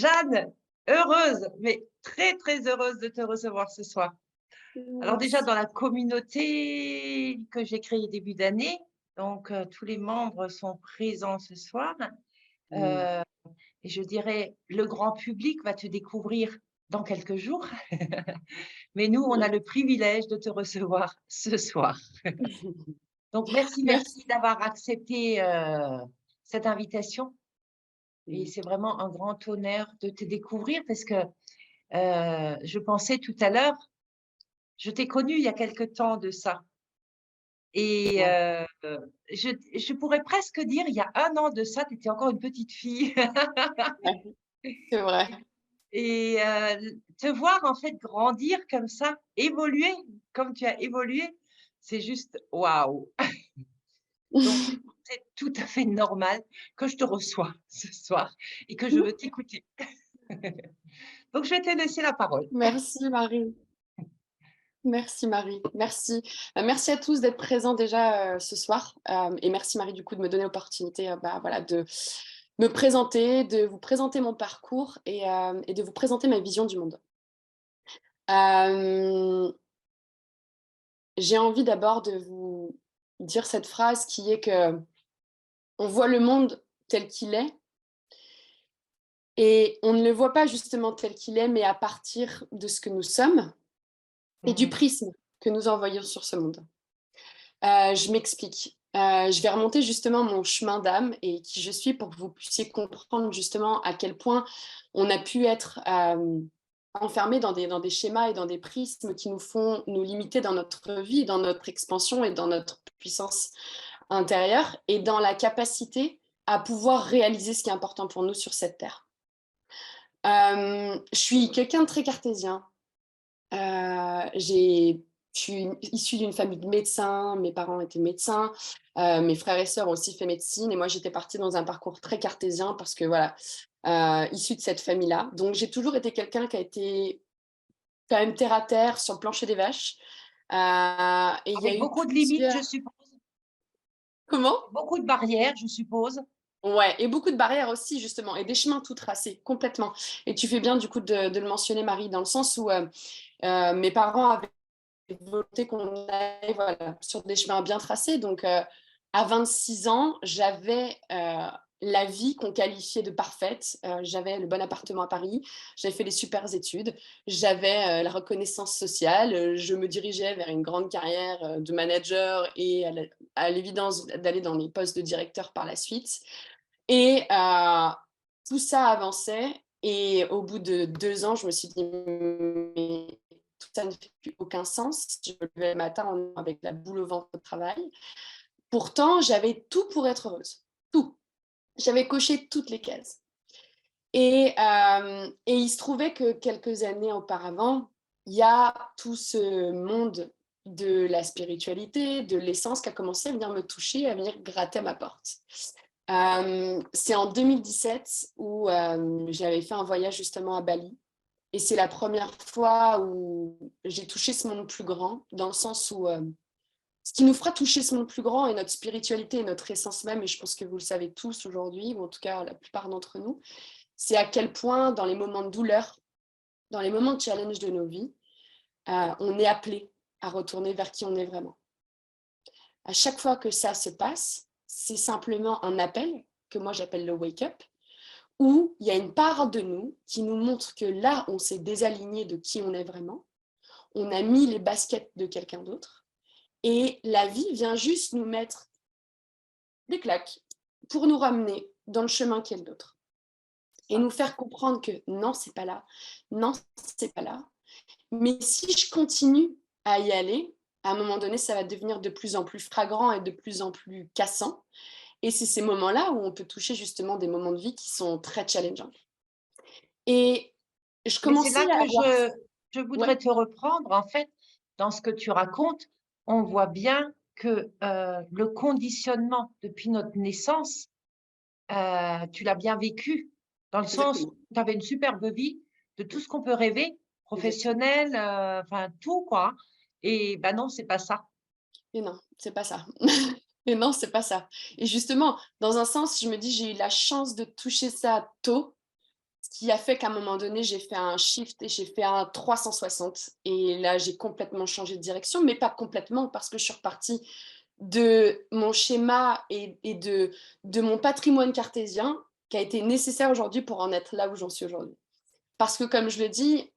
Jeanne, heureuse, mais très, très heureuse de te recevoir ce soir. Alors déjà, Merci. dans la communauté que j'ai créée début d'année, donc tous les membres sont présents ce soir. Mmh. Euh, et je dirais, le grand public va te découvrir dans quelques jours. Mais nous, on a Oui. le privilège de te recevoir ce soir. Donc, merci, Merci. merci d'avoir accepté cette invitation. Et Mmh. c'est vraiment un grand honneur de te découvrir parce que je pensais tout à l'heure, je t'ai connue il y a quelque temps de ça. Et Ouais, je pourrais presque dire, il y a 1 an de ça, tu étais encore une petite fille. ouais, c'est vrai. Et te voir en fait grandir comme ça, évoluer comme tu as évolué, c'est juste waouh! Donc c'est tout à fait normal que je te reçois ce soir et que je veux t'écouter. Donc je vais te laisser la parole. Merci Marie. Merci Marie. Merci. Merci à tous d'être présents déjà, ce soir, et merci Marie du coup de me donner l'opportunité, voilà, de me présenter, de vous présenter mon parcours et de vous présenter ma vision du monde. Hem, j'ai envie d'abord de vous dire cette phrase qui est que on voit le monde tel qu'il est et on ne le voit pas justement tel qu'il est, mais à partir de ce que nous sommes et du Mmh. prisme que nous envoyons sur ce monde. Je m'explique. Je vais remonter justement mon chemin d'âme et qui je suis pour que vous puissiez comprendre justement à quel point on a pu être, enfermés dans des schémas et dans des prismes qui nous font nous limiter dans notre vie, dans notre expansion et dans notre puissance intérieure et dans la capacité à pouvoir réaliser ce qui est important pour nous sur cette terre. Je suis quelqu'un de très cartésien. J'ai je suis issue d'une famille de médecins, mes parents étaient médecins, mes frères et sœurs ont aussi fait médecine et moi j'étais partie dans un parcours très cartésien parce que voilà, issue de cette famille-là. Donc j'ai toujours été quelqu'un qui a été quand même terre à terre sur le plancher des vaches, et il y a Avec eu beaucoup de limites, je plusieurs. suppose? Comment? Beaucoup de barrières, je suppose? Ouais, et beaucoup de barrières aussi justement et des chemins tout tracés, complètement. Et tu fais bien du coup de le mentionner Marie, dans le sens où, mes parents avaient volonté qu'on aille, voilà, sur des chemins bien tracés. Donc, à 26 ans, j'avais, la vie qu'on qualifiait de parfaite. J'avais le bon appartement à Paris, j'avais fait les super études, j'avais, la reconnaissance sociale, je me dirigeais vers une grande carrière, de manager et à l'évidence d'aller dans les postes de directeur par la suite. Et tout ça avançait et au bout de 2 ans, je me suis dit: «Mais tout ça ne fait plus aucun sens». Je me levais le matin avec la boule au ventre au travail. Pourtant, j'avais tout pour être heureuse, tout. J'avais coché toutes les cases et il se trouvait que quelques années auparavant, il y a tout ce monde de la spiritualité, de l'essence qui a commencé à venir me toucher, à venir gratter à ma porte. C'est en 2017 où, j'avais fait un voyage justement à Bali et c'est la première fois où j'ai touché ce monde plus grand, dans le sens où, ce qui nous fera toucher ce monde plus grand est notre spiritualité et notre essence même et je pense que vous le savez tous aujourd'hui ou en tout cas la plupart d'entre nous, c'est à quel point dans les moments de douleur, dans les moments de challenge de nos vies, on est appelé à retourner vers qui on est vraiment. À chaque fois que ça se passe, c'est simplement un appel que moi j'appelle le wake up où il y a une part de nous qui nous montre que là, on s'est désaligné de qui on est vraiment, on a mis les baskets de quelqu'un d'autre, et la vie vient juste nous mettre des claques pour nous ramener dans le chemin qui est le nôtre. Et Ça. nous faire comprendre que non, c'est pas là, non, c'est pas là. Mais si je continue à y aller, à un moment donné, ça va devenir de plus en plus flagrant et de plus en plus cassant. Et c'est ces moments-là où on peut toucher justement des moments de vie qui sont très challengeants. Et je Mais c'est commençais là à que avoir. je Ouais, voudrais te reprendre. En fait, dans ce que tu racontes, on voit bien que le conditionnement depuis notre naissance, tu l'as bien vécu, dans le sens exactement, où tu avais une superbe vie, de tout ce qu'on peut rêver, exactement. professionnel, enfin tout quoi. Et ben non, c'est pas ça. Et non, c'est pas ça. Et non, c'est pas ça. Et justement, dans un sens, je me dis: «J'ai eu la chance de toucher ça tôt», ce qui a fait qu'à un moment donné, j'ai fait un shift et j'ai fait un 360. Et là, j'ai complètement changé de direction, mais pas complètement parce que je suis repartie de mon schéma et de mon patrimoine cartésien qui a été nécessaire aujourd'hui pour en être là où j'en suis aujourd'hui. Parce que comme je le dis,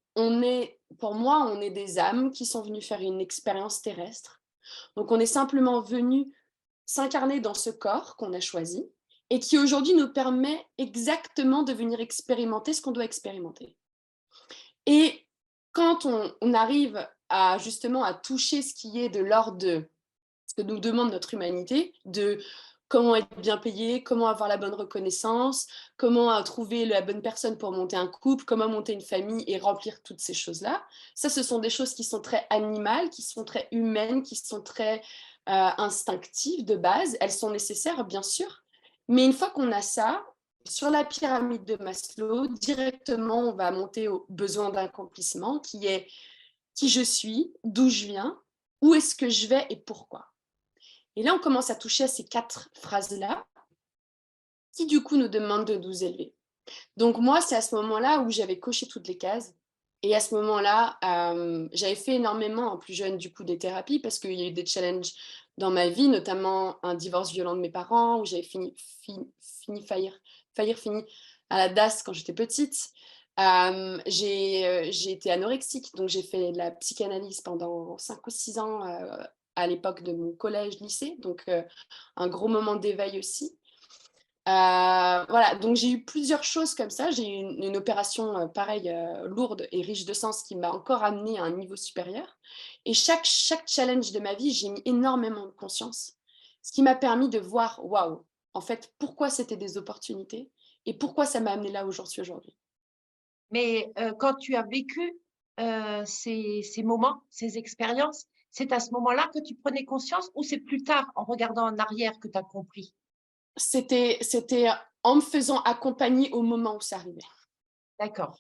pour moi, on est des âmes qui sont venues faire une expérience terrestre. Donc on est simplement venus s'incarner dans ce corps qu'on a choisi et qui aujourd'hui nous permet exactement de venir expérimenter ce qu'on doit expérimenter. Et quand on arrive à justement à toucher ce qui est de l'ordre de ce que nous demande notre humanité, de comment être bien payé, comment avoir la bonne reconnaissance, comment trouver la bonne personne pour monter un couple, comment monter une famille et remplir toutes ces choses-là. Ça, ce sont des choses qui sont très animales, qui sont très humaines, qui sont très instinctives de base. Elles sont nécessaires, bien sûr. Mais une fois qu'on a ça, sur la pyramide de Maslow, directement, on va monter au besoin d'accomplissement, qui est qui je suis, d'où je viens, où est-ce que je vais et pourquoi. Et là, on commence à toucher à ces 4 phrases-là, qui du coup nous demandent de nous élever. Donc moi, c'est à ce moment-là où j'avais coché toutes les cases. Et à ce moment-là, j'avais fait énormément, en plus jeune, du coup, des thérapies, parce qu'il y a eu des challenges dans ma vie, notamment un divorce violent de mes parents, où j'avais fini à la DAS quand j'étais petite. J'ai été anorexique, donc j'ai fait de la psychanalyse pendant 5 ou 6 ans à l'époque de mon collège-lycée, donc un gros moment d'éveil aussi. Voilà, donc j'ai eu plusieurs choses comme ça. J'ai eu une opération pareille, lourde et riche de sens qui m'a encore amenée à un niveau supérieur. Et chaque challenge de ma vie, j'ai mis énormément de conscience. Ce qui m'a permis de voir, waouh, en fait, pourquoi c'était des opportunités et pourquoi ça m'a amené là où j'en suis aujourd'hui. Mais quand tu as vécu ces moments, ces expériences, c'est à ce moment-là que tu prenais conscience ou c'est plus tard, en regardant en arrière, que tu as compris? C'était en me faisant accompagner au moment où ça arrivait. D'accord.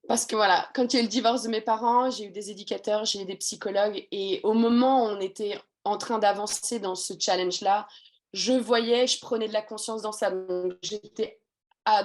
Parce que voilà, quand il y a eu le divorce de mes parents, j'ai eu des éducateurs, j'ai eu des psychologues et au moment où on était en train d'avancer dans ce challenge-là, je prenais de la conscience dans ça. Donc j'étais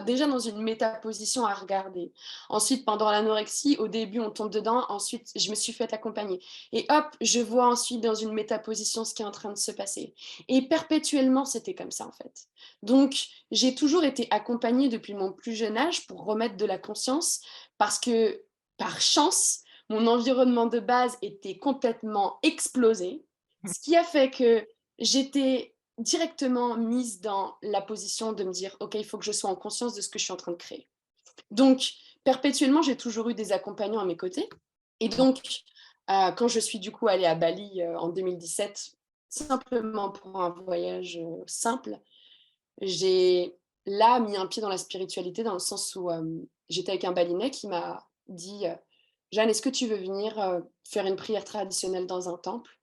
déjà dans une métaposition à regarder. Ensuite, pendant l'anorexie, au début, on tombe dedans. Ensuite, je me suis fait accompagner. Et hop, je vois ensuite dans une métaposition ce qui est en train de se passer. Et perpétuellement, c'était comme ça en fait. Donc, j'ai toujours été accompagnée depuis mon plus jeune âge pour remettre de la conscience parce que, par chance, mon environnement de base était complètement explosé, ce qui a fait que j'étais directement mise dans la position de me dire: «OK, il faut que je sois en conscience de ce que je suis en train de créer». Donc, perpétuellement, j'ai toujours eu des accompagnants à mes côtés et donc, quand je suis du coup allée à Bali, en 2017, simplement pour un voyage, simple, j'ai là mis un pied dans la spiritualité dans le sens où, j'étais avec un balinais qui m'a dit, «Jeanne, est-ce que tu veux venir, faire une prière traditionnelle dans un temple?»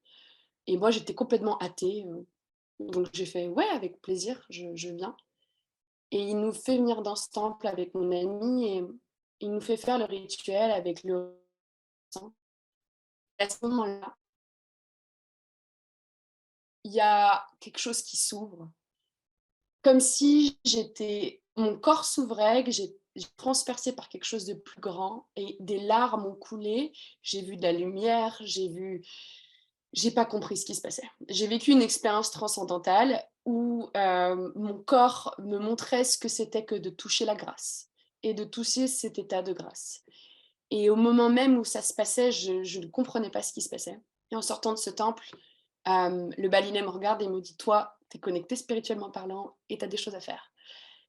Et moi j'étais complètement athée, donc j'ai fait: «Ouais, avec plaisir, je viens» et il nous fait venir dans ce temple avec mon ami et il nous fait faire le rituel avec le sang. À ce moment-là, il y a quelque chose qui s'ouvre. Comme si mon corps s'ouvrait, que j'ai transpercé par quelque chose de plus grand et des larmes ont coulé. J'ai vu de la lumière, j'ai pas compris ce qui se passait. J'ai vécu une expérience transcendantale où, mon corps me montrait ce que c'était que de toucher la grâce et de toucher cet état de grâce. Et au moment même où ça se passait, je ne comprenais pas ce qui se passait. Et en sortant de ce temple, le balinais me regarde et me dit: «Toi, tu es connectée spirituellement parlant et tu as des choses à faire».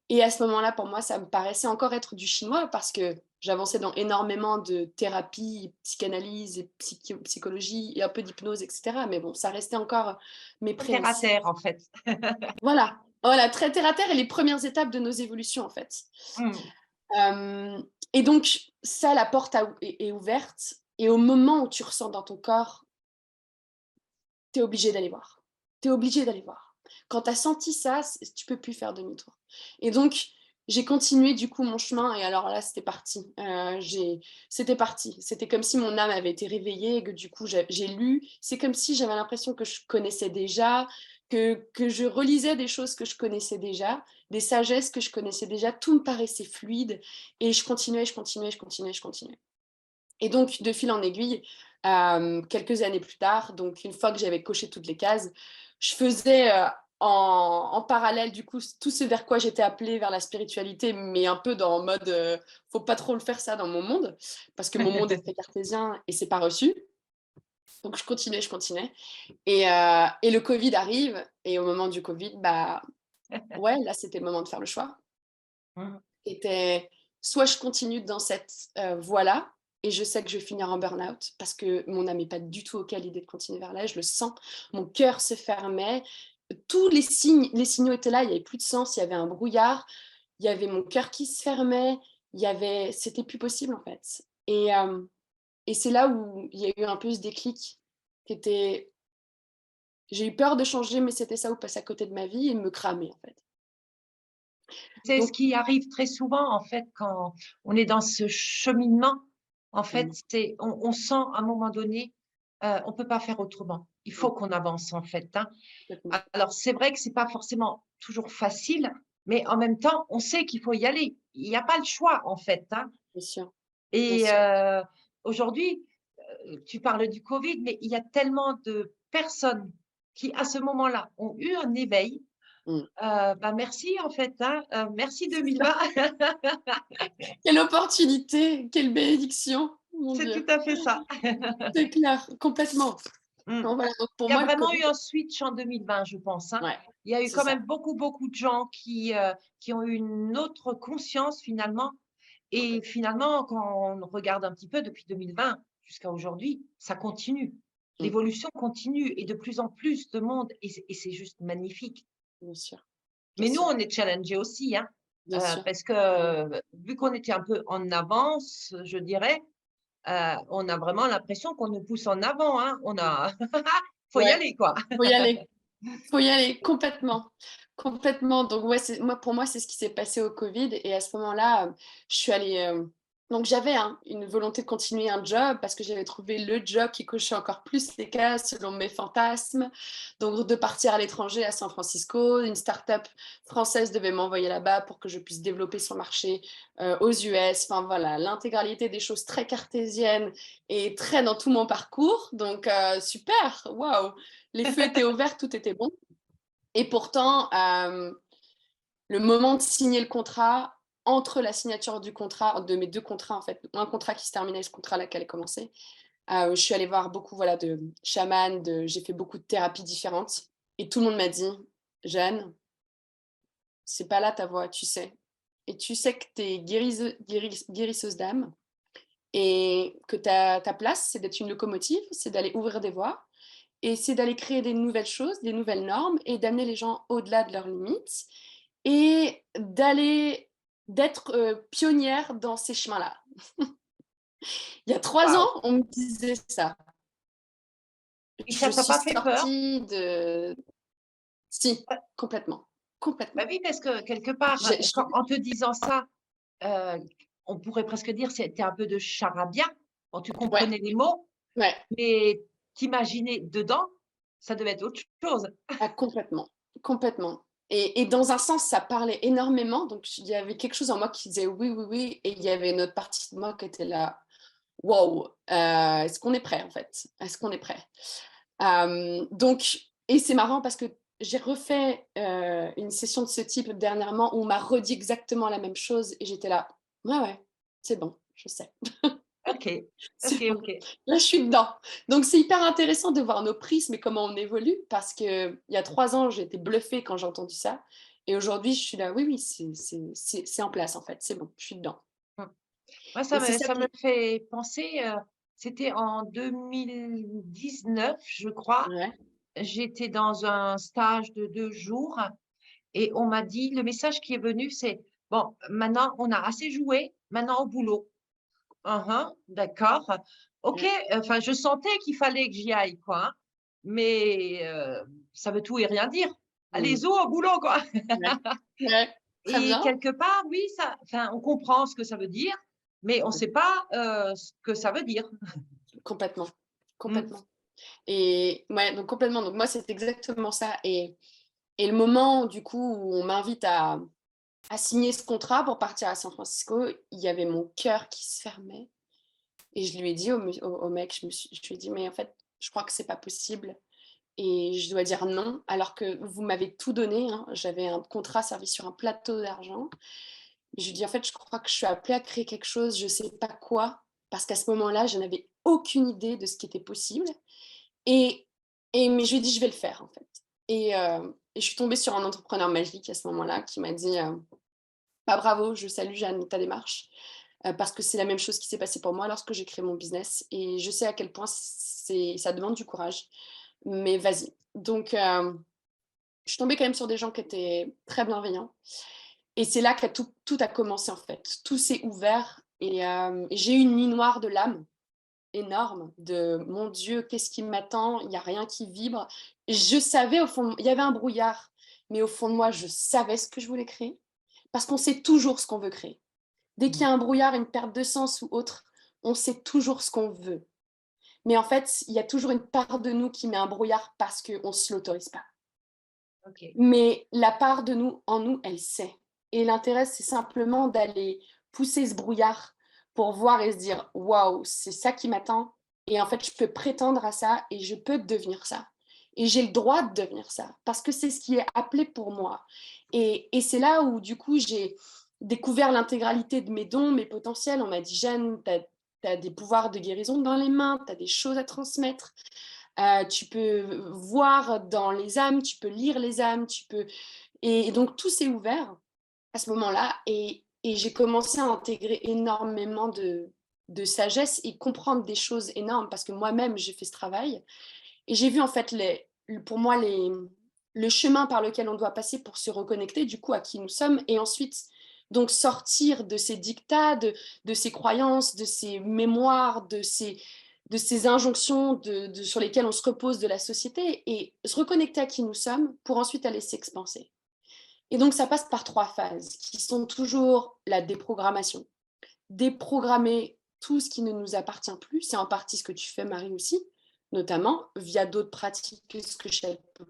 Et à ce moment-là, pour moi, ça me paraissait encore être du chinois parce que j'avançais dans énormément de thérapie, psychanalyse et psychologie et un peu d'hypnose et cetera. Mais bon, ça restait encore mes Terre à prémices. terre, en fait. Voilà, voilà, très terre à terre et les premières étapes de nos évolutions, en fait. Mmh. Hem et donc ça, la porte est ouverte et au moment où tu ressens dans ton corps, tu es obligé d'aller voir. Tu es obligé d'aller voir. Quand tu as senti ça, tu peux plus faire demi-tour et donc j'ai continué du coup mon chemin et alors là, c'était parti. C'était parti. C'était comme si mon âme avait été réveillée et que du coup, j'ai lu. C'est comme si j'avais l'impression que je connaissais déjà, que je relisais des choses que je connaissais déjà, des sagesses que je connaissais déjà. Tout me paraissait fluide et je continuais, je continuais, je continuais, je continuais. Et donc, de fil en aiguille, quelques années plus tard, donc une fois que j'avais coché toutes les cases, je faisais en parallèle, du coup, tout ce vers quoi j'étais appelée, vers la spiritualité, mais un peu dans mode, faut pas trop le faire ça dans mon monde, parce que mon monde est très cartésien et c'est pas reçu. Donc, je continuais, je continuais. Et le Covid arrive, et au moment du Covid, bah ouais, là, c'était le moment de faire le choix. Mmh. Était soit je continue dans cette voie-là et je sais que je vais finir en burn-out parce que mon âme n'est pas du tout OK à l'idée de continuer vers là, je le sens, mon cœur se fermait, tous les signaux étaient là, il n'y avait plus de sens, il y avait un brouillard, il y avait mon cœur qui se fermait, c'était plus possible en fait. Et c'est là où il y a eu un peu ce déclic qui était, j'ai eu peur de changer, mais c'était ça ou passer à côté de ma vie et me cramer en fait. C'est ce Donc, qui arrive très souvent, en fait, quand on est dans ce cheminement. En fait, mmh, on sent à un moment donné, on peut pas faire autrement. Il faut mmh, qu'on avance, en fait, hein. complètement, Alors, c'est vrai que c'est pas forcément toujours facile, mais en même temps, on sait qu'il faut y aller. Il y a pas le choix, en fait, hein. bien sûr, bien Et sûr. aujourd'hui, tu parles du Covid, mais il y a tellement de personnes qui, à ce moment-là, ont eu un éveil. Mmh. Bah, merci, en fait, hein, merci 2020. Quelle opportunité, quelle bénédiction, mon C'est tout Dieu. à fait ça. C'est clair, complètement. Mmh. Donc voilà, donc pour Il y a moi, le vraiment Covid, eu un switch en 2020, je pense, hein. ouais, Il y a eu c'est quand ça. même beaucoup, beaucoup de gens qui ont eu une autre conscience finalement. Et Complètement. finalement, quand on regarde un petit peu depuis 2020 jusqu'à aujourd'hui, ça continue. Mmh, L'évolution continue et de plus en plus de monde et c'est juste magnifique. bien sûr, bien Mais nous, sûr, on est challengés aussi, hein, bien sûr. parce Mmh. que vu qu'on était un peu en avance, je dirais, on a vraiment l'impression qu'on nous pousse en avant, hein. On a faut y Ouais, aller, quoi. faut y aller complètement, complètement. Donc ouais, pour moi, c'est ce qui s'est passé au Covid et à ce moment-là, je suis allée, donc j'avais, une volonté de continuer un job parce que j'avais trouvé le job qui cochait encore plus les cases selon mes fantasmes. Donc de partir à l'étranger, à San Francisco, une start-up française devait m'envoyer là-bas pour que je puisse développer son marché, aux US. Enfin voilà, l'intégralité des choses très cartésiennes et très dans tout mon parcours. Donc super, waouh! Les feux étaient ouverts, tout était bon. Et pourtant, le moment de signer le contrat, entre la signature du contrat, de mes 2 contrats en fait, un contrat qui se terminait et ce contrat-là qui allait commencer, je suis allée voir beaucoup, voilà, de chamans, j'ai fait beaucoup de thérapies différentes et tout le monde m'a dit: «Jeanne, c'est pas là ta voix, tu sais et tu sais que tu es guérisseuse d'âme et que ta place, c'est d'être une locomotive, c'est d'aller ouvrir des voies et c'est d'aller créer des nouvelles choses, des nouvelles normes et d'amener les gens au-delà de leurs limites et d'être, pionnière dans ces chemins-là». Il y a 3 ans, Waouh! on me disait ça. Et Je ça t'a suis pas fait peur? sortie de si, Bah complètement, bah, complètement. oui, parce que quelque part, J'ai quand en te disant ça, heu, on pourrait presque dire c'était un peu de charabia. Bon, tu ouais, comprenais les mots, ouais, mais t'imaginer dedans, ça devait être autre chose. ah complètement, complètement et dans un sens, ça parlait énormément, donc il y avait quelque chose en moi qui disait: «Oui, oui, oui» et il y avait une autre partie de moi qui était là: «Waouh, est-ce qu'on est prêt, en fait? Est-ce qu'on est prêt?» Donc et c'est marrant parce que j'ai refait, une session de ce type dernièrement où on m'a redit exactement la même chose et j'étais là: «Ouais, ouais, c'est bon, je sais, OK, c'est OK, bon, OK. là je suis dedans». Donc c'est hyper intéressant de voir nos prismes et comment on évolue parce qu'il y a 3 ans, j'ai été bluffée quand j'ai entendu ça et aujourd'hui je suis là: «Oui, oui, c'est en place en fait, c'est bon, je suis dedans» Mmh. Moi, et c'est ça ça me qui fait penser, c'était en 2019, je crois. ouais, J'étais dans un stage de 2 jours et on m'a dit le message qui est venu, c'est: «Bon, maintenant on a assez joué, maintenant au boulot». Mmh mh, d'accord. OK, ouais, enfin, je sentais qu'il fallait que j'y aille, quoi, hein, mais ça veut tout et rien dire. mmh, Allez-y au boulot, quoi. ouais, ouais. Très Et bien. quelque part, oui, ça, enfin, on comprend ce que ça veut dire, mais on ne sait pas ce que ça veut dire. Complètement, Mm. complètement. Et ouais, donc complètement. Donc moi, c'est exactement ça. Et le moment, du coup, où on m'invite à signer ce contrat pour partir à San Francisco, il y avait mon cœur qui se fermait. Et je lui ai dit au mec, je lui ai dit, mais en fait, je crois que c'est pas possible. Et je dois dire non, alors que vous m'avez tout donné, hein. J'avais un contrat servi sur un plateau d'argent. Je lui dis, en fait, je crois que je suis appelée à créer quelque chose, je sais pas quoi, parce qu'à ce moment-là, je n'avais aucune idée de ce qui était possible. Et, mais je lui ai dit, je vais le faire, en fait. Et je suis tombée sur un entrepreneur magique à ce moment-là qui m'a dit, bah, bravo, je salue Jeanne, ta démarche, parce que c'est la même chose qui s'est passé pour moi lorsque j'ai créé mon business. Et je sais à quel point ça demande du courage, mais vas-y. Donc, je suis tombée quand même sur des gens qui étaient très bienveillants. Et c'est là que tout a commencé, en fait. Tout s'est ouvert et j'ai eu une nuit noire de l'âme énorme de mon Dieu, qu'est-ce qui m'attend? Il n'y a rien qui vibre. Je savais au fond, il y avait un brouillard, mais au fond de moi, je savais ce que je voulais créer parce qu'on sait toujours ce qu'on veut créer. Dès qu'il y a un brouillard, une perte de sens ou autre, on sait toujours ce qu'on veut. Mais en fait, il y a toujours une part de nous qui met un brouillard parce qu'on ne se l'autorise pas. Ok. Mais la part de nous, en nous, elle sait. Et l'intérêt, c'est simplement d'aller pousser ce brouillard pour voir et se dire waouh, c'est ça qui m'attend. Et en fait, je peux prétendre à ça et je peux devenir ça. Et j'ai le droit de devenir ça parce que c'est ce qui est appelé pour moi. Et c'est là où, du coup, j'ai découvert l'intégralité de mes dons, mes potentiels. On m'a dit, Jeanne, tu as des pouvoirs de guérison dans les mains, tu as des choses à transmettre. Tu peux voir dans les âmes, tu peux lire les âmes, tu peux... Et donc, tout s'est ouvert à ce moment-là et j'ai commencé à intégrer énormément de sagesse et comprendre des choses énormes parce que moi-même, j'ai fait ce travail et j'ai vu en fait, pour moi, le chemin par lequel on doit passer pour se reconnecter du coup à qui nous sommes et ensuite donc sortir de ces dictats, de ces croyances, de ces mémoires, de ces injonctions sur lesquelles on se repose de la société et se reconnecter à qui nous sommes pour ensuite aller s'expanser. Et donc ça passe par 3 phases qui sont toujours la déprogrammation. Déprogrammer tout ce qui ne nous appartient plus, c'est en partie ce que tu fais Marie aussi, notamment via d'autres pratiques que je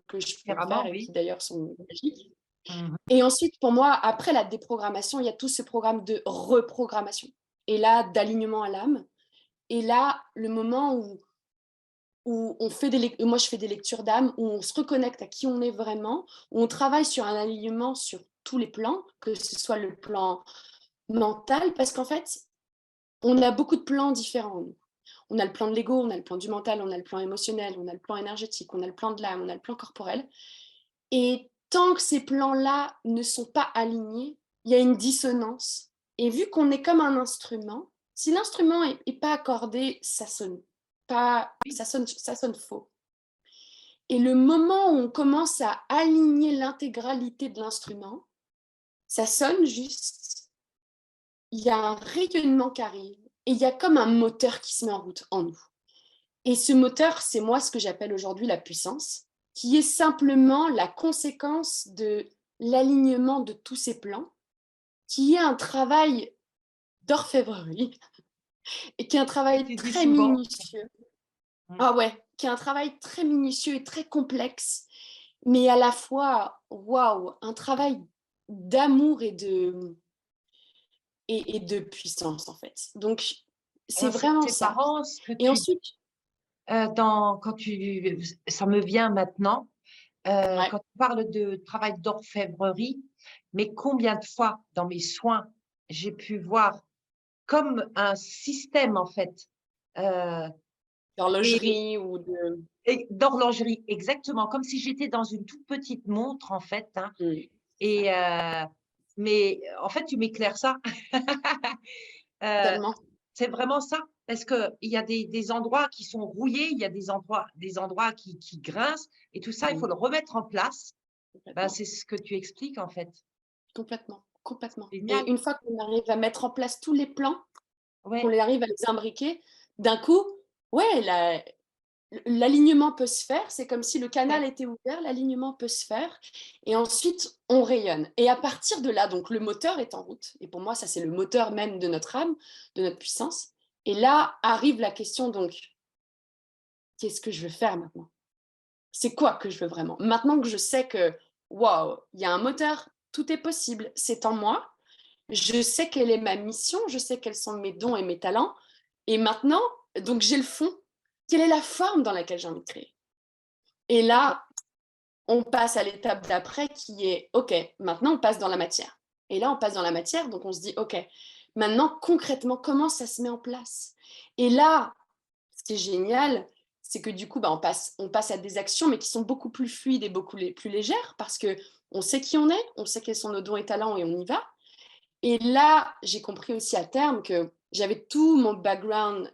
peux Différemment, faire et oui. qui d'ailleurs sont magiques. Mhm. Et ensuite, pour moi, après la déprogrammation, il y a tout ce programme de reprogrammation. Et là, d'alignement à l'âme. Et là, le moment où on fait moi je fais des lectures d'âme, où on se reconnecte à qui on est vraiment, où on travaille sur un alignement sur tous les plans, que ce soit le plan mental, parce qu'en fait, on a beaucoup de plans différents. On a le plan de l'ego, on a le plan du mental, on a le plan émotionnel, on a le plan énergétique, on a le plan de l'âme, on a le plan corporel. Et tant que ces plans-là ne sont pas alignés, il y a une dissonance. Et vu qu'on est comme un instrument, si l'instrument n'est pas accordé, ça sonne faux. Et le moment où on commence à aligner l'intégralité de l'instrument, ça sonne juste. Il y a un rayonnement qui arrive et il y a comme un moteur qui se met en route en nous. Et ce moteur, c'est moi ce que j'appelle aujourd'hui la puissance, qui est simplement la conséquence de l'alignement de tous ces plans, qui est un travail d'orfèvrerie et qui est un Que travail tu dis très souvent. minutieux. Mm. Ah ouais, qui est un travail très minutieux et très complexe, mais à la fois, waouh, un travail d'amour et de puissance en fait. Donc, c'est Alors, vraiment c'est ça. marrant ce que Et tu ensuite, quand ça me vient maintenant, ouais, quand tu parles de travail d'orfèvrerie, mais combien de fois dans mes soins, j'ai pu voir comme un système en fait, heu et d'horlogerie ou de... d'horlogerie, exactement, comme si j'étais dans une toute petite montre en fait, hein, Ça, et mais en fait, tu m'éclaires ça. Heu, tellement, c'est vraiment ça, parce qu'il y a des endroits qui sont rouillés, il y a des endroits qui grincent et tout ça, il faut le remettre en place. Ben, complètement, c'est ce que tu expliques en fait. complètement, complètement. Génial. Et une fois qu'on arrive à mettre en place tous les plans, qu'on Ouais, les arrive à les imbriquer, d'un coup, ouais, là, l'alignement peut se faire, c'est comme si le canal Ouais. était ouvert, l'alignement peut se faire, et ensuite on rayonne. Et à partir de là, donc le moteur est en route, et pour moi ça c'est le moteur même de notre âme, de notre puissance. Et là arrive la question donc, qu'est-ce que je veux faire maintenant? C'est quoi que je veux vraiment? Maintenant que je sais que, waouh, il y a un moteur, tout est possible, c'est en moi, je sais quelle est ma mission, je sais quels sont mes dons et mes talents, et maintenant, donc j'ai le fond, quelle est la forme dans laquelle j'ai envie de créer? Et D'accord. là, on passe à l'étape d'après qui est, OK, maintenant on passe dans la matière. Et là, on passe dans la matière, donc on se dit, OK, maintenant concrètement, comment ça se met en place? Et là, ce qui est génial, c'est que du coup, bah, on passe à des actions, mais qui sont beaucoup plus fluides et beaucoup plus légères, parce que on sait qui on est, on sait quels sont nos dons et talents et on y va. Et là, j'ai compris aussi à terme que j'avais tout mon background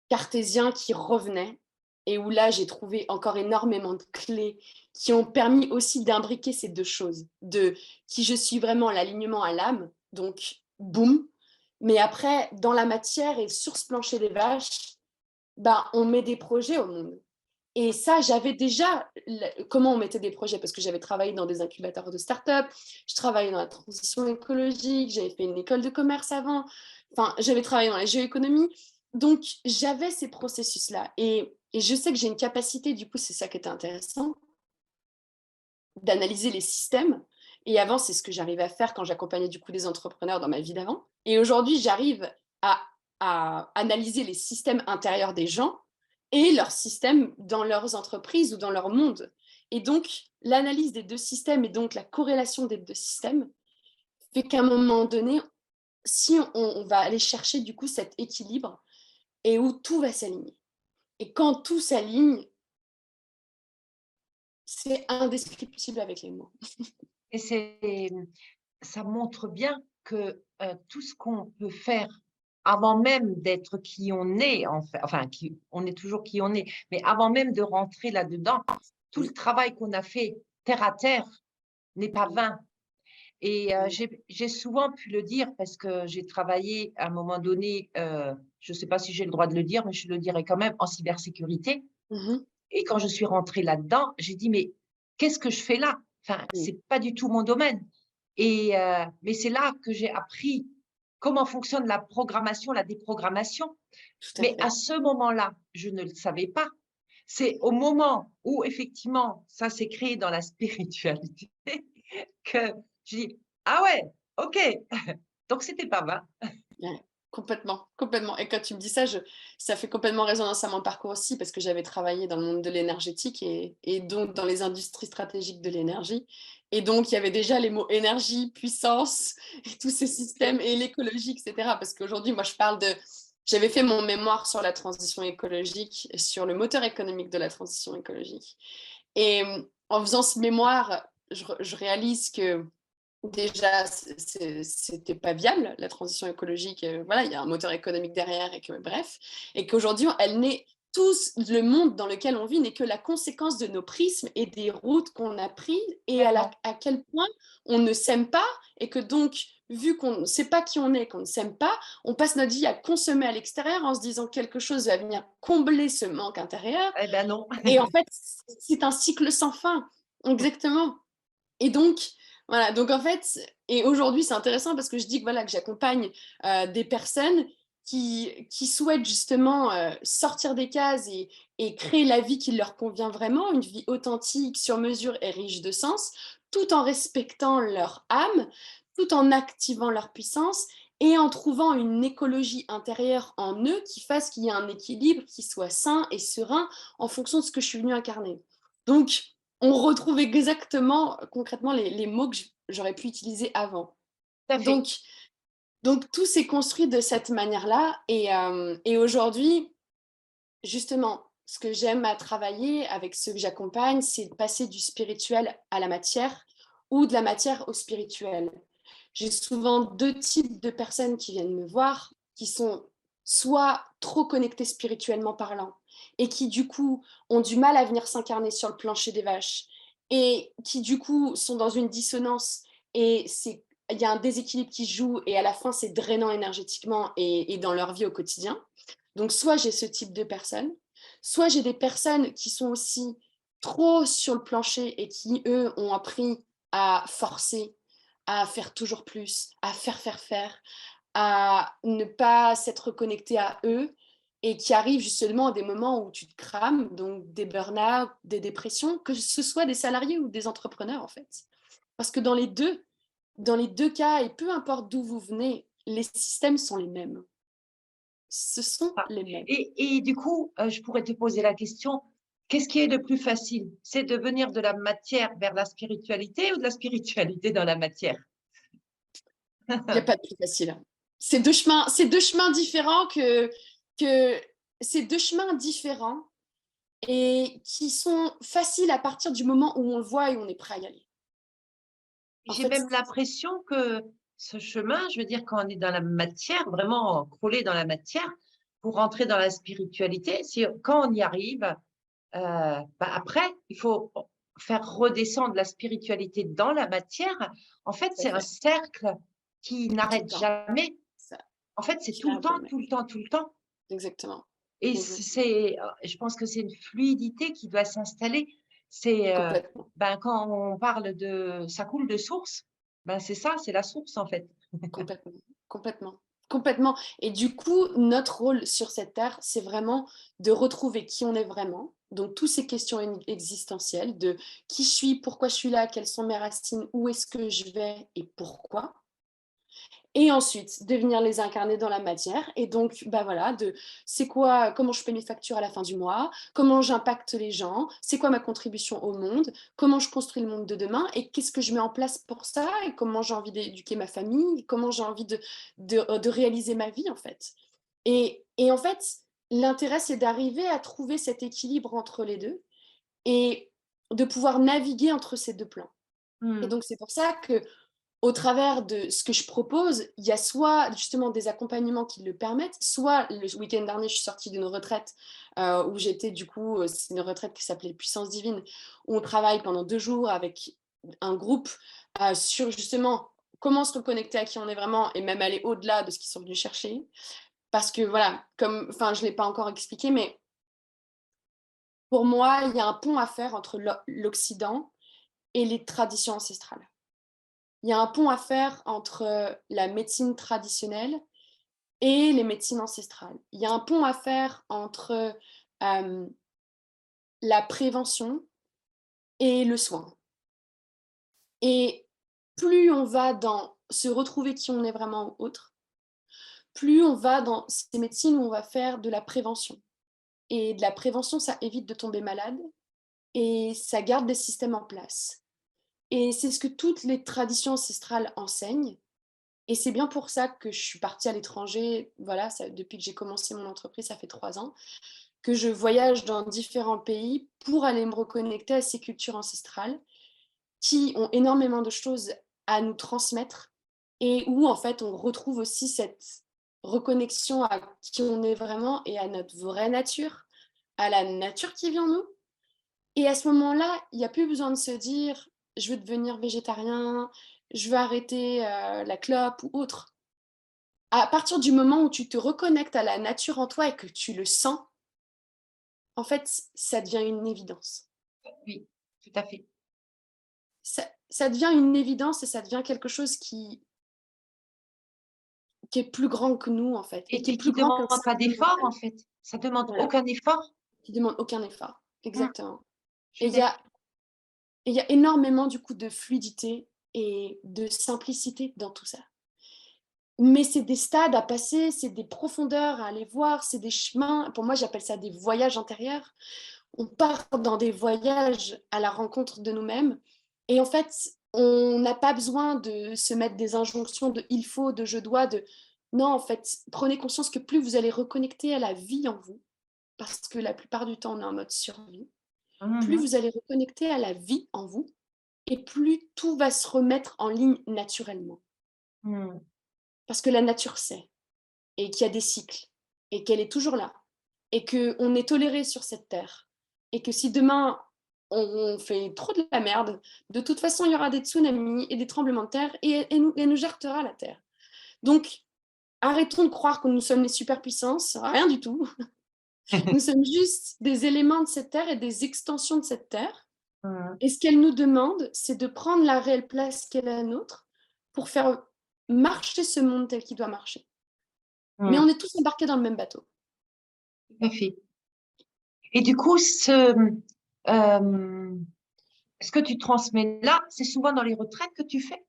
cartésien qui revenait, et où là, j'ai trouvé encore énormément de clés qui ont permis aussi d'imbriquer ces deux choses, de qui je suis vraiment, l'alignement à l'âme, donc boum, mais après, dans la matière et sur ce plancher des vaches, ben, on met des projets au monde. Et ça, j'avais déjà comment on mettait des projets, parce que j'avais travaillé dans des incubateurs de start-up, je travaillais dans la transition écologique, j'avais fait une école de commerce avant, enfin, j'avais travaillé dans la géoéconomie. Donc, j'avais ces processus-là. Et je sais que j'ai une capacité, du coup, c'est ça qui était intéressant, d'analyser les systèmes. Et avant, c'est ce que j'arrivais à faire quand j'accompagnais du coup des entrepreneurs dans ma vie d'avant. Et aujourd'hui, j'arrive à, à analyser les systèmes intérieurs des gens et leurs systèmes dans leurs entreprises ou dans leur monde. Et donc, l'analyse des deux systèmes et donc la corrélation des deux systèmes fait qu'à un moment donné, si on va aller chercher du coup cet équilibre et où tout va s'aligner. Et quand tout s'aligne, c'est indescriptible avec les mots. Et ça montre bien que tout ce qu'on peut faire avant même d'être qui on est, enfin, on est toujours qui on est, mais avant même de rentrer là-dedans, tout le travail qu'on a fait terre à terre n'est pas vain. Et j'ai souvent pu le dire parce que j'ai travaillé à un moment donné, je ne sais pas si j'ai le droit de le dire, mais je le dirai quand même, en cybersécurité. Mhm. Et quand je suis rentrée là-dedans, j'ai dit: «Mais qu'est-ce que je fais là? Enfin, Oui, c'est pas du tout mon domaine». Et mais c'est là que j'ai appris comment fonctionne la programmation, la déprogrammation. tout à Mais à fait. ce moment-là, je ne le savais pas. C'est au moment où effectivement ça s'est créé dans la spiritualité que je dis: «Ah ouais, OK, donc c'était pas vain». Ouais, complètement, complètement. Et quand tu me dis ça, ça fait complètement résonance à mon parcours aussi, parce que j'avais travaillé dans le monde de l'énergétique et donc dans les industries stratégiques de l'énergie. Et donc, il y avait déjà les mots énergie, puissance, et tous ces systèmes, et l'écologie, etc. Parce qu'aujourd'hui, moi, je parle de... J'avais fait mon mémoire sur la transition écologique, sur le moteur économique de la transition écologique. Et en faisant ce mémoire, je réalise que déjà, c'était pas viable, la transition écologique. Voilà, il y a un moteur économique derrière, et que bref, et qu'aujourd'hui, elle n'est tous le monde dans lequel on vit n'est que la conséquence de nos prismes et des routes qu'on a prises, et Complètement. à quel point on ne s'aime pas, et que donc, vu qu'on ne sait pas qui on est, qu'on ne s'aime pas, on passe notre vie à consommer à l'extérieur en se disant que quelque chose va venir combler ce manque intérieur. Eh ben non. Et en fait, c'est un cycle sans fin. Exactement. Et donc, voilà, donc en fait, et aujourd'hui, c'est intéressant parce que je dis que, voilà, que j'accompagne des personnes qui souhaitent justement sortir des cases et créer la vie qui leur convient vraiment, une vie authentique, sur mesure et riche de sens, tout en respectant leur âme, tout en activant leur puissance et en trouvant une écologie intérieure en eux qui fasse qu'il y ait un équilibre qui soit sain et serein en fonction de ce que je suis venue incarner. Donc, on retrouve exactement, concrètement, les mots que j'aurais pu utiliser avant. Tout à fait. Donc, donc tout s'est construit de cette manière-là. Et aujourd'hui, justement, ce que j'aime à travailler avec ceux que j'accompagne, c'est de passer du spirituel à la matière ou de la matière au spirituel. J'ai souvent deux types de personnes qui viennent me voir, qui sont soit trop connectées spirituellement parlant et qui du coup ont du mal à venir s'incarner sur le plancher des vaches et qui du coup sont dans une dissonance et il y a un déséquilibre qui se joue et à la fin c'est drainant énergétiquement et dans leur vie au quotidien. Donc soit j'ai ce type de personnes, soit j'ai des personnes qui sont aussi trop sur le plancher et qui, eux, ont appris à forcer, à faire toujours plus, à faire, à ne pas s'être connecté à eux et qui arrivent justement à des moments où tu te crames, donc des burn-out, des dépressions, que ce soit des salariés ou des entrepreneurs en fait. Parce que dans les deux cas, et peu importe d'où vous venez, les systèmes sont les mêmes. Ce sont Ah. les mêmes. Et du coup, je pourrais te poser la question, qu'est-ce qui est le plus facile? C'est de venir de la matière vers la spiritualité ou de la spiritualité dans la matière? Il n'y a pas de plus facile. C'est deux chemins différents que c'est deux chemins différents et qui sont faciles à partir du moment où on le voit et on est prêt à y aller. En J'ai fait, même l'impression que ce chemin, je veux dire, quand on est dans la matière, vraiment collé dans la matière, pour rentrer dans la spiritualité, si quand on y arrive, bah, après, il faut faire redescendre la spiritualité dans la matière. En fait, tout à c'est un fait. cercle qui Tout le n'arrête temps. jamais. Ça, En fait, c'est tout le temps, jamais. tout le temps, tout le temps. Exactement. Et Mhm. je pense que c'est une fluidité qui doit s'installer. C'est, Complètement. ben, quand on parle de ça coule de source, ben, c'est ça, c'est la source, en fait. Complètement. Complètement. Complètement. Et du coup, notre rôle sur cette terre, c'est vraiment de retrouver qui on est vraiment. Donc, toutes ces questions existentielles de qui je suis, pourquoi je suis là, quelles sont mes racines, où est-ce que je vais et pourquoi. Et ensuite, de venir les incarner dans la matière. Et donc, bah voilà, c'est quoi, comment je paie mes factures à la fin du mois, comment j'impacte les gens, c'est quoi ma contribution au monde, comment je construis le monde de demain et qu'est-ce que je mets en place pour ça et comment j'ai envie d'éduquer ma famille, comment j'ai envie de réaliser ma vie en fait. Et en fait, l'intérêt, c'est d'arriver à trouver cet équilibre entre les deux et de pouvoir naviguer entre ces deux plans. Et Mmh. donc, c'est pour ça que au travers de ce que je propose, il y a soit justement des accompagnements qui le permettent, soit le week-end dernier, je suis sortie d'une retraite où j'étais du coup, c'est une retraite qui s'appelait Puissance Divine, où on travaille pendant 2 jours avec un groupe sur justement comment se reconnecter à qui on est vraiment et même aller au-delà de ce qu'ils sont venus chercher. Parce que voilà, comme, enfin, je ne l'ai pas encore expliqué, mais pour moi, il y a un pont à faire entre l'Occident et les traditions ancestrales. Il y a un pont à faire entre la médecine traditionnelle et les médecines ancestrales. Il y a un pont à faire entre la prévention et le soin. Et plus on va dans se retrouver qui on est vraiment autre, plus on va dans ces médecines où on va faire de la prévention. Et de la prévention, ça évite de tomber malade et ça garde des systèmes en place. Et c'est ce que toutes les traditions ancestrales enseignent. Et c'est bien pour ça que je suis partie à l'étranger, voilà, depuis que j'ai commencé mon entreprise, ça fait 3 ans, que je voyage dans différents pays pour aller me reconnecter à ces cultures ancestrales qui ont énormément de choses à nous transmettre et où en fait on retrouve aussi cette reconnexion à qui on est vraiment et à notre vraie nature, à la nature qui vit en nous. Et à ce moment-là, il n'y a plus besoin de se dire: «Je veux devenir végétarien, je veux arrêter, la clope» ou autre. À partir du moment où tu te reconnectes à la nature en toi et que tu le sens, en fait, ça devient une évidence. Oui, tout à fait. Ça devient une évidence et ça devient quelque chose qui est plus grand que nous, en fait, et qui est Et qui plus grand qu'un demande pas simple d'effort, en mental. fait. Ça demande Voilà, aucun effort. qui demande aucun effort. Mmh, Exactement. je Et suis d'accord. il y a énormément, du coup, de fluidité et de simplicité dans tout ça. Mais c'est des stades à passer, c'est des profondeurs à aller voir, c'est des chemins, pour moi, j'appelle ça des voyages intérieurs. On part dans des voyages à la rencontre de nous-mêmes et en fait, on n'a pas besoin de se mettre des injonctions de «il faut», de «je dois», de non, en fait, prenez conscience que plus vous allez reconnecter à la vie en vous, parce que la plupart du temps, on est en mode survie, Mmh plus mh. vous allez reconnecter à la vie en vous et plus tout va se remettre en ligne naturellement. Mmh. Parce que la nature sait et qu'il y a des cycles et qu'elle est toujours là et qu'on est toléré sur cette terre et que si demain on fait trop de la merde, de toute façon il y aura des tsunamis et des tremblements de terre et elle nous jettera la terre. Donc arrêtons de croire que nous sommes les superpuissances, rien du tout. Nous sommes juste des éléments de cette terre et des extensions de cette terre. Mhm. Et ce qu'elle nous demande, c'est de prendre la réelle place qu'elle est la nôtre pour faire marcher ce monde tel qu'il doit marcher. Mais on Mhm. est tous embarqués dans le même bateau. Tout à fait. Et du coup, euh, ce que tu transmets là, c'est souvent dans les retraites que tu fais?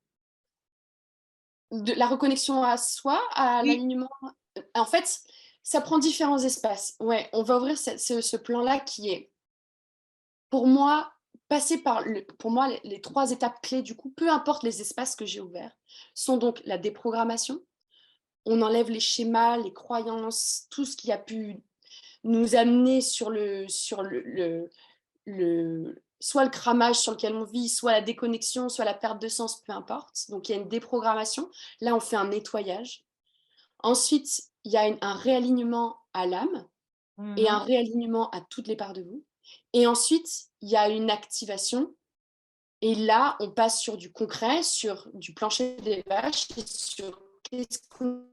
De la reconnexion à soi, à Oui. l'alignement. En fait, ça prend différents espaces. Ouais, on va ouvrir ce plan-là qui est, pour moi, passer par pour moi, les 3 étapes clés, du coup, peu importe les espaces que j'ai ouverts, sont donc la déprogrammation. On enlève les schémas, les croyances, tout ce qui a pu nous amener soit le cramage sur lequel on vit, soit la déconnexion, soit la perte de sens, peu importe. Donc il y a une déprogrammation. Là, on fait un nettoyage. Ensuite, il y a un réalignement à l'âme et un Mhm. réalignement à toutes les parts de vous. Et ensuite, il y a une activation. Et là, on passe sur du concret, sur du plancher des vaches, et sur qu'est-ce qu'on...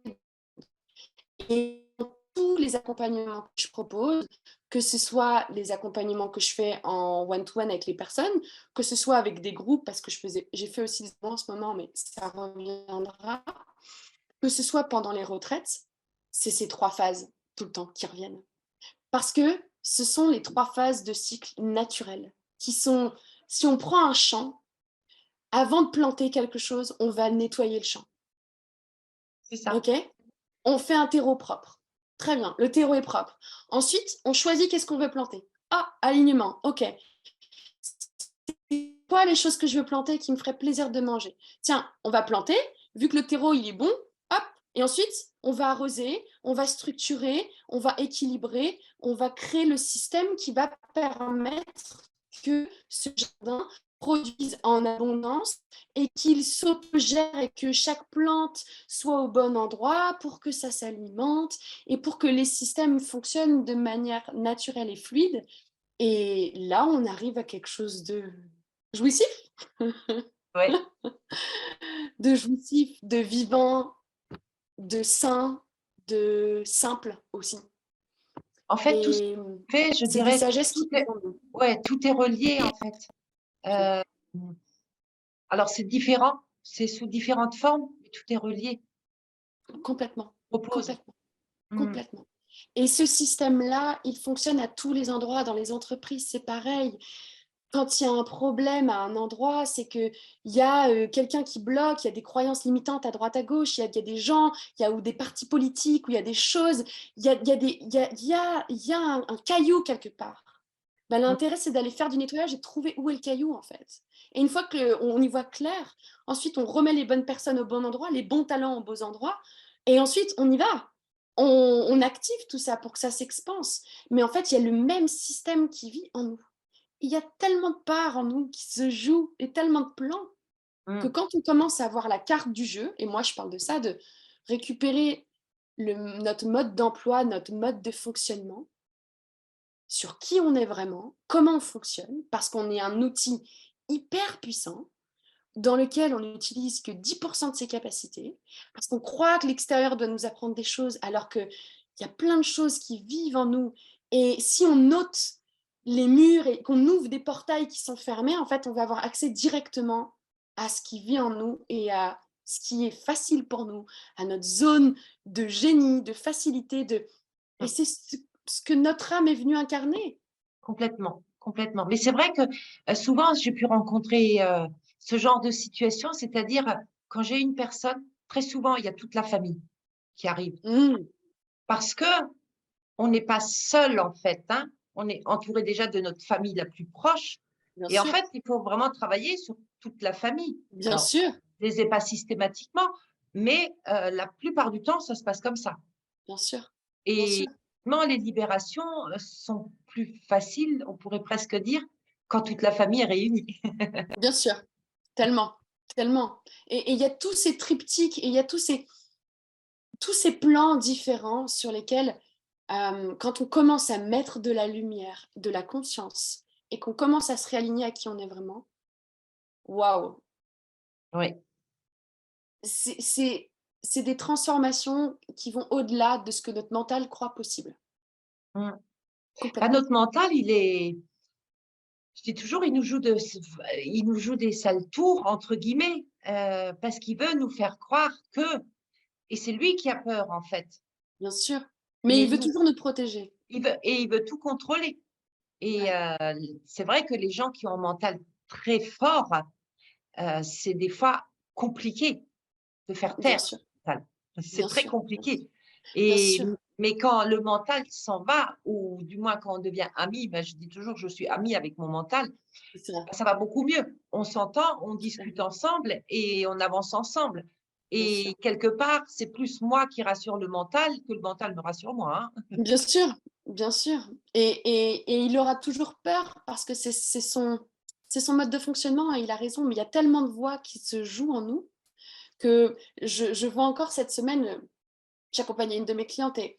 Et tous les accompagnements que je propose, que ce soit les accompagnements que je fais en one-to-one avec les personnes, que ce soit avec des groupes, parce que j'ai fait aussi des groupes en ce moment, mais ça reviendra, que ce soit pendant les retraites, c'est ces 3 phases tout le temps qui reviennent. Parce que ce sont les 3 phases de cycle naturel qui sont, si on prend un champ, avant de planter quelque chose, on va nettoyer le champ. C'est ça. OK? On fait un terreau propre. Très bien, le terreau est propre. Ensuite, on choisit qu'est-ce qu'on veut planter. Ah, alignement, OK. C'est quoi les choses que je veux planter qui me feraient plaisir de manger? Tiens, on va planter, vu que le terreau il est bon, hop, et ensuite on va arroser, on va structurer, on va équilibrer, on va créer le système qui va permettre que ce jardin produise en abondance et qu'il s'autogère et que chaque plante soit au bon endroit pour que ça s'alimente et pour que les systèmes fonctionnent de manière naturelle et fluide. Et là, on arrive à quelque chose de jouissif, Ouais. de vivant, de sain, de simple aussi. En fait, tout ce Et que tu fais, je c'est des dirais, sagesses qui tout sont est, en nous. ouais, tout est relié en fait. Euh, alors c'est différent, c'est sous différentes formes, mais tout est relié. Complètement, Propose. complètement, Mm. complètement. Et ce système-là, il fonctionne à tous les endroits. Dans les entreprises, c'est pareil. Quand il y a un problème à un endroit, c'est qu'il y a quelqu'un qui bloque, il y a des croyances limitantes à droite à gauche, il y a des gens, il y a ou des partis politiques, ou il y a des choses, il y a un caillou quelque part. Ben, Mm. l'intérêt, c'est d'aller faire du nettoyage et de trouver où est le caillou, en fait. Et une fois qu'on y voit clair, ensuite, on remet les bonnes personnes au bon endroit, les bons talents aux beaux endroits, et ensuite, on y va. On active tout ça pour que ça s'expanse. Mais en fait, il y a le même système qui vit en nous. Il y a tellement de parts en nous qui se jouent et tellement de plans que Mm. quand on commence à voir la carte du jeu, et moi je parle de ça, de récupérer notre mode d'emploi, notre mode de fonctionnement, sur qui on est vraiment, comment on fonctionne, parce qu'on est un outil hyper puissant dans lequel on n'utilise que 10% de ses capacités, parce qu'on croit que l'extérieur doit nous apprendre des choses, alors qu'il y a plein de choses qui vivent en nous. Et si on ôte les murs et qu'on ouvre des portails qui sont fermés, en fait, on va avoir accès directement à ce qui vit en nous et à ce qui est facile pour nous, à notre zone de génie, de facilité. Et Mm. c'est ce que notre âme est venue incarner. Complètement, complètement. Mais c'est vrai que souvent, j'ai pu rencontrer ce genre de situation, c'est-à-dire quand j'ai une personne, très souvent, il y a toute la famille qui arrive. Mmh, Parce que on n'est pas seul, en fait, hein. On est entouré déjà de notre famille la plus proche. bien Et en sûr, fait, il faut vraiment travailler sur toute la famille. bien Alors, sûr, je les ai pas systématiquement, mais la plupart du temps, ça se passe comme ça. bien sûr, bien Et sûr. non, les libérations sont plus faciles, on pourrait presque dire, quand toute la famille est réunie. Bien sûr, tellement, tellement. Et il y a tous ces triptyques et il y a tous ces plans différents sur lesquels, quand on commence à mettre de la lumière, de la conscience et qu'on commence à se réaligner à qui on est vraiment, waouh! Oui. C'est c'est c'est des transformations qui vont au-delà de ce que notre mental croit possible. Mmh. Complètement. Notre mental, je dis toujours, il nous joue des sales tours, entre guillemets, parce qu'il veut nous faire croire que, et c'est lui qui a peur, en fait. Bien sûr. Mais Mais il veut nous, toujours nous protéger. il veut tout contrôler. Et Ouais, c'est vrai que les gens qui ont un mental très fort, c'est des fois compliqué de faire bien taire sûr, ce mental. C'est bien très sûr, bien compliqué. sûr. Bien sûr. Mais quand le mental s'en va, ou du moins quand on devient ami, ben je dis toujours, je suis amie avec mon mental, C'est vrai, ben ça va beaucoup mieux. On s'entend, on tout à discute fait. ensemble et on avance ensemble. Bien sûr. Et quelque part, c'est plus moi qui rassure le mental que le mental me rassure moi, hein. Bien sûr, bien sûr. Et il aura toujours peur parce que c'est son mode de fonctionnement et il a raison, mais il y a tellement de voix qui se jouent en nous que je vois encore cette semaine, j'accompagnais une de mes clientes et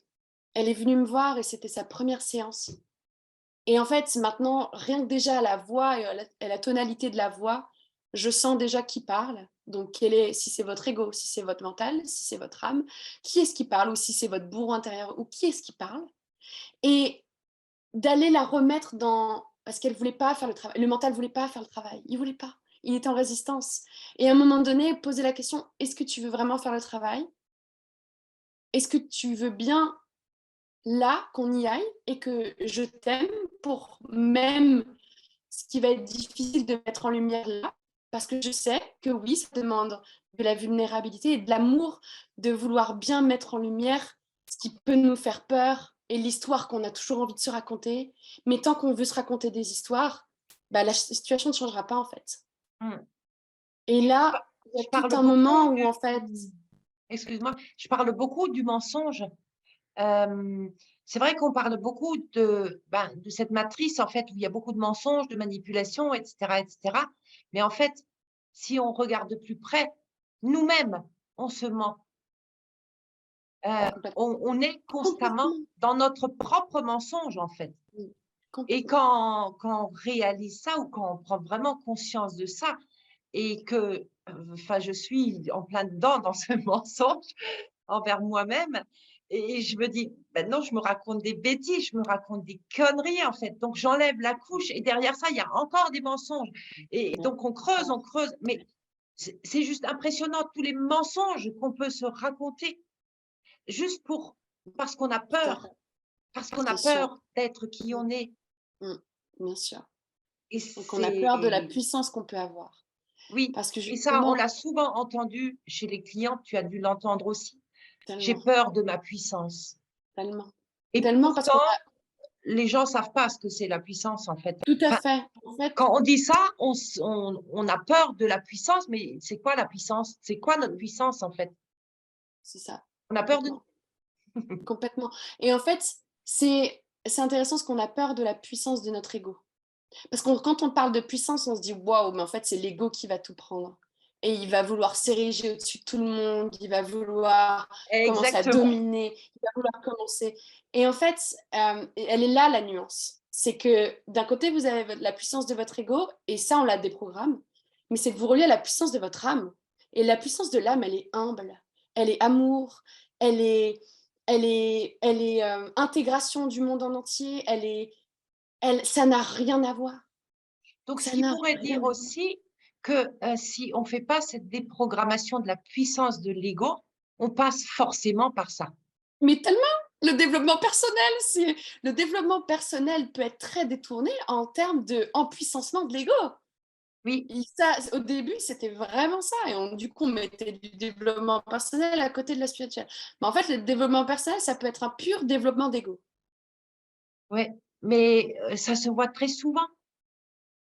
elle est venue me voir et c'était sa première séance. Et en fait, maintenant, rien que déjà la voix et la tonalité de la voix, je sens déjà qui parle. Donc, si c'est votre ego, si c'est votre mental, si c'est votre âme, qui est-ce qui parle, ou si c'est votre bourreau intérieur, ou qui est-ce qui parle. Et d'aller la remettre dans parce qu'elle voulait pas faire le travail. Le mental voulait pas faire le travail. Il voulait pas. Il était en résistance. Et à un moment donné, poser la question: «Est-ce que tu veux vraiment faire le travail? Est-ce que tu veux bien, là, qu'on y aille et que je t'aime pour même ce qui va être difficile de mettre en lumière là?» Parce que je sais que oui, ça demande de la vulnérabilité et de l'amour, de vouloir bien mettre en lumière ce qui peut nous faire peur et l'histoire qu'on a toujours envie de se raconter. Mais tant qu'on veut se raconter des histoires, bah, la situation ne changera pas en fait. Mmh. Et Pa là, il y a je tout parle un beaucoup moment où du en fait excuse-moi, je parle beaucoup du mensonge. Hem, c'est vrai qu'on parle beaucoup de cette matrice, en fait, où il y a beaucoup de mensonges, de manipulations et cetera et cetera. Mais en fait, si on regarde de plus près, nous-mêmes, on se ment. complètement, On est constamment complètement, dans notre propre mensonge, en fait. mmh, Et complètement. quand on réalise ça ou quand on prend vraiment conscience de ça et que, enfin, je suis en plein dedans dans ce mensonge envers moi-même et je me dis: «Ben non, je me raconte des bêtises, je me raconte des conneries, en fait». Donc j'enlève la couche et derrière ça, il y a encore des mensonges et Ouais, donc on creuse, mais c'est juste impressionnant tous les mensonges qu'on peut se raconter juste parce qu'on a tout à fait, peur, parce qu'on a bien sûr. peur d'être qui Mmh, on est mmh, bien sûr. et Donc on a peur de la c'est puissance qu'on peut avoir. oui Parce que et ça, on justement l'a souvent entendu chez les clients, tu as dû l'entendre aussi: «J'ai tellement, peur de ma puissance» tellement, et tellement parce qu'on pourtant a les gens savent pas ce que c'est la puissance, en fait. tout à Enfin, fait. En fait, quand on dit ça, on a peur de la puissance, mais c'est quoi la puissance? C'est quoi notre puissance, en fait? c'est ça, On a peur de complètement, complètement. Et en fait, c'est intéressant parce qu'on a peur de la puissance de notre ego. Parce qu'on quand on parle de puissance, on se dit: «Waouh, mais en fait, c'est l'ego qui va tout prendre et il va vouloir s'ériger au-dessus de tout le monde, il va vouloir commencer à exactement. dominer, il va vouloir commencer». Et en fait, elle est là la nuance. C'est que d'un côté, vous avez la puissance de votre ego et ça, on la déprogramme, mais c'est que vous reliez à la puissance de votre âme et la puissance de l'âme, elle est humble, elle est amour, elle est intégration du monde en entier, ça n'a rien à voir. Donc ce Ça qui n'a pourrait rien dire à voir. aussi que, si on fait pas cette déprogrammation de la puissance de l'ego, on passe forcément par ça. Mais tellement! Le développement personnel peut être très détourné en termes d'empuissancement de l'ego. Oui, Et ça, au début, c'était vraiment ça et du coup, on mettait du développement personnel à côté de la spirituelle. Mais en fait, le développement personnel, ça peut être un pur développement d'ego. ouais, mais, ça se voit très souvent.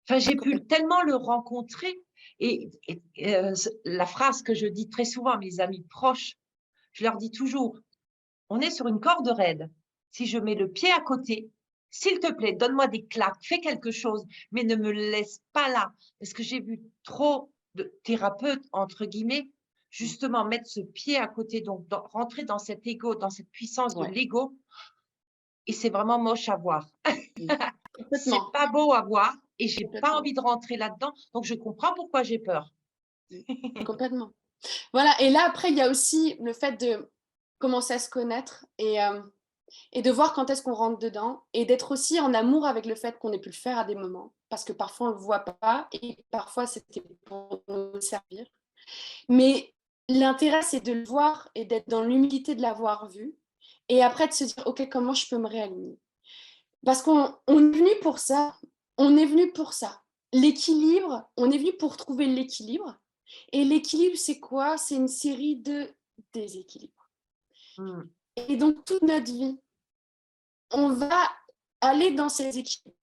Enfin, j'ai pu Complètement. tellement le rencontrer ce la phrase que je dis très souvent à mes amis proches, je leur dis toujours: «On est sur une corde raide. Si je mets le pied à côté, s'il te plaît, donne-moi des claques, fais quelque chose, mais ne me laisse pas là». Parce que j'ai vu trop de «thérapeutes» entre guillemets, justement mettre ce pied à côté, donc rentrer dans cet ego, dans cette puissance de Ouais. l'ego et c'est vraiment moche à voir. Mmh. C'est Complètement, pas beau à voir et j'ai pas complètement. envie de rentrer là-dedans, donc je comprends pourquoi j'ai peur. Mmh. Complètement. Voilà et là, après, il y a aussi le fait de commencer à se connaître et et de voir quand est-ce qu'on rentre dedans et d'être aussi en amour avec le fait qu'on ait pu le faire à des moments. Parce que parfois, on ne le voit pas et parfois, c'était pour nous servir. Mais l'intérêt, c'est de le voir et d'être dans l'humilité de l'avoir vu et après de se dire: «OK, comment je peux me réaligner?» Parce qu'on est venu pour ça, on est venu pour ça. L'équilibre, on est venu pour trouver l'équilibre et l'équilibre, c'est quoi? C'est une série de déséquilibres Mmh. et donc toute notre vie, on va aller dans ces équilibres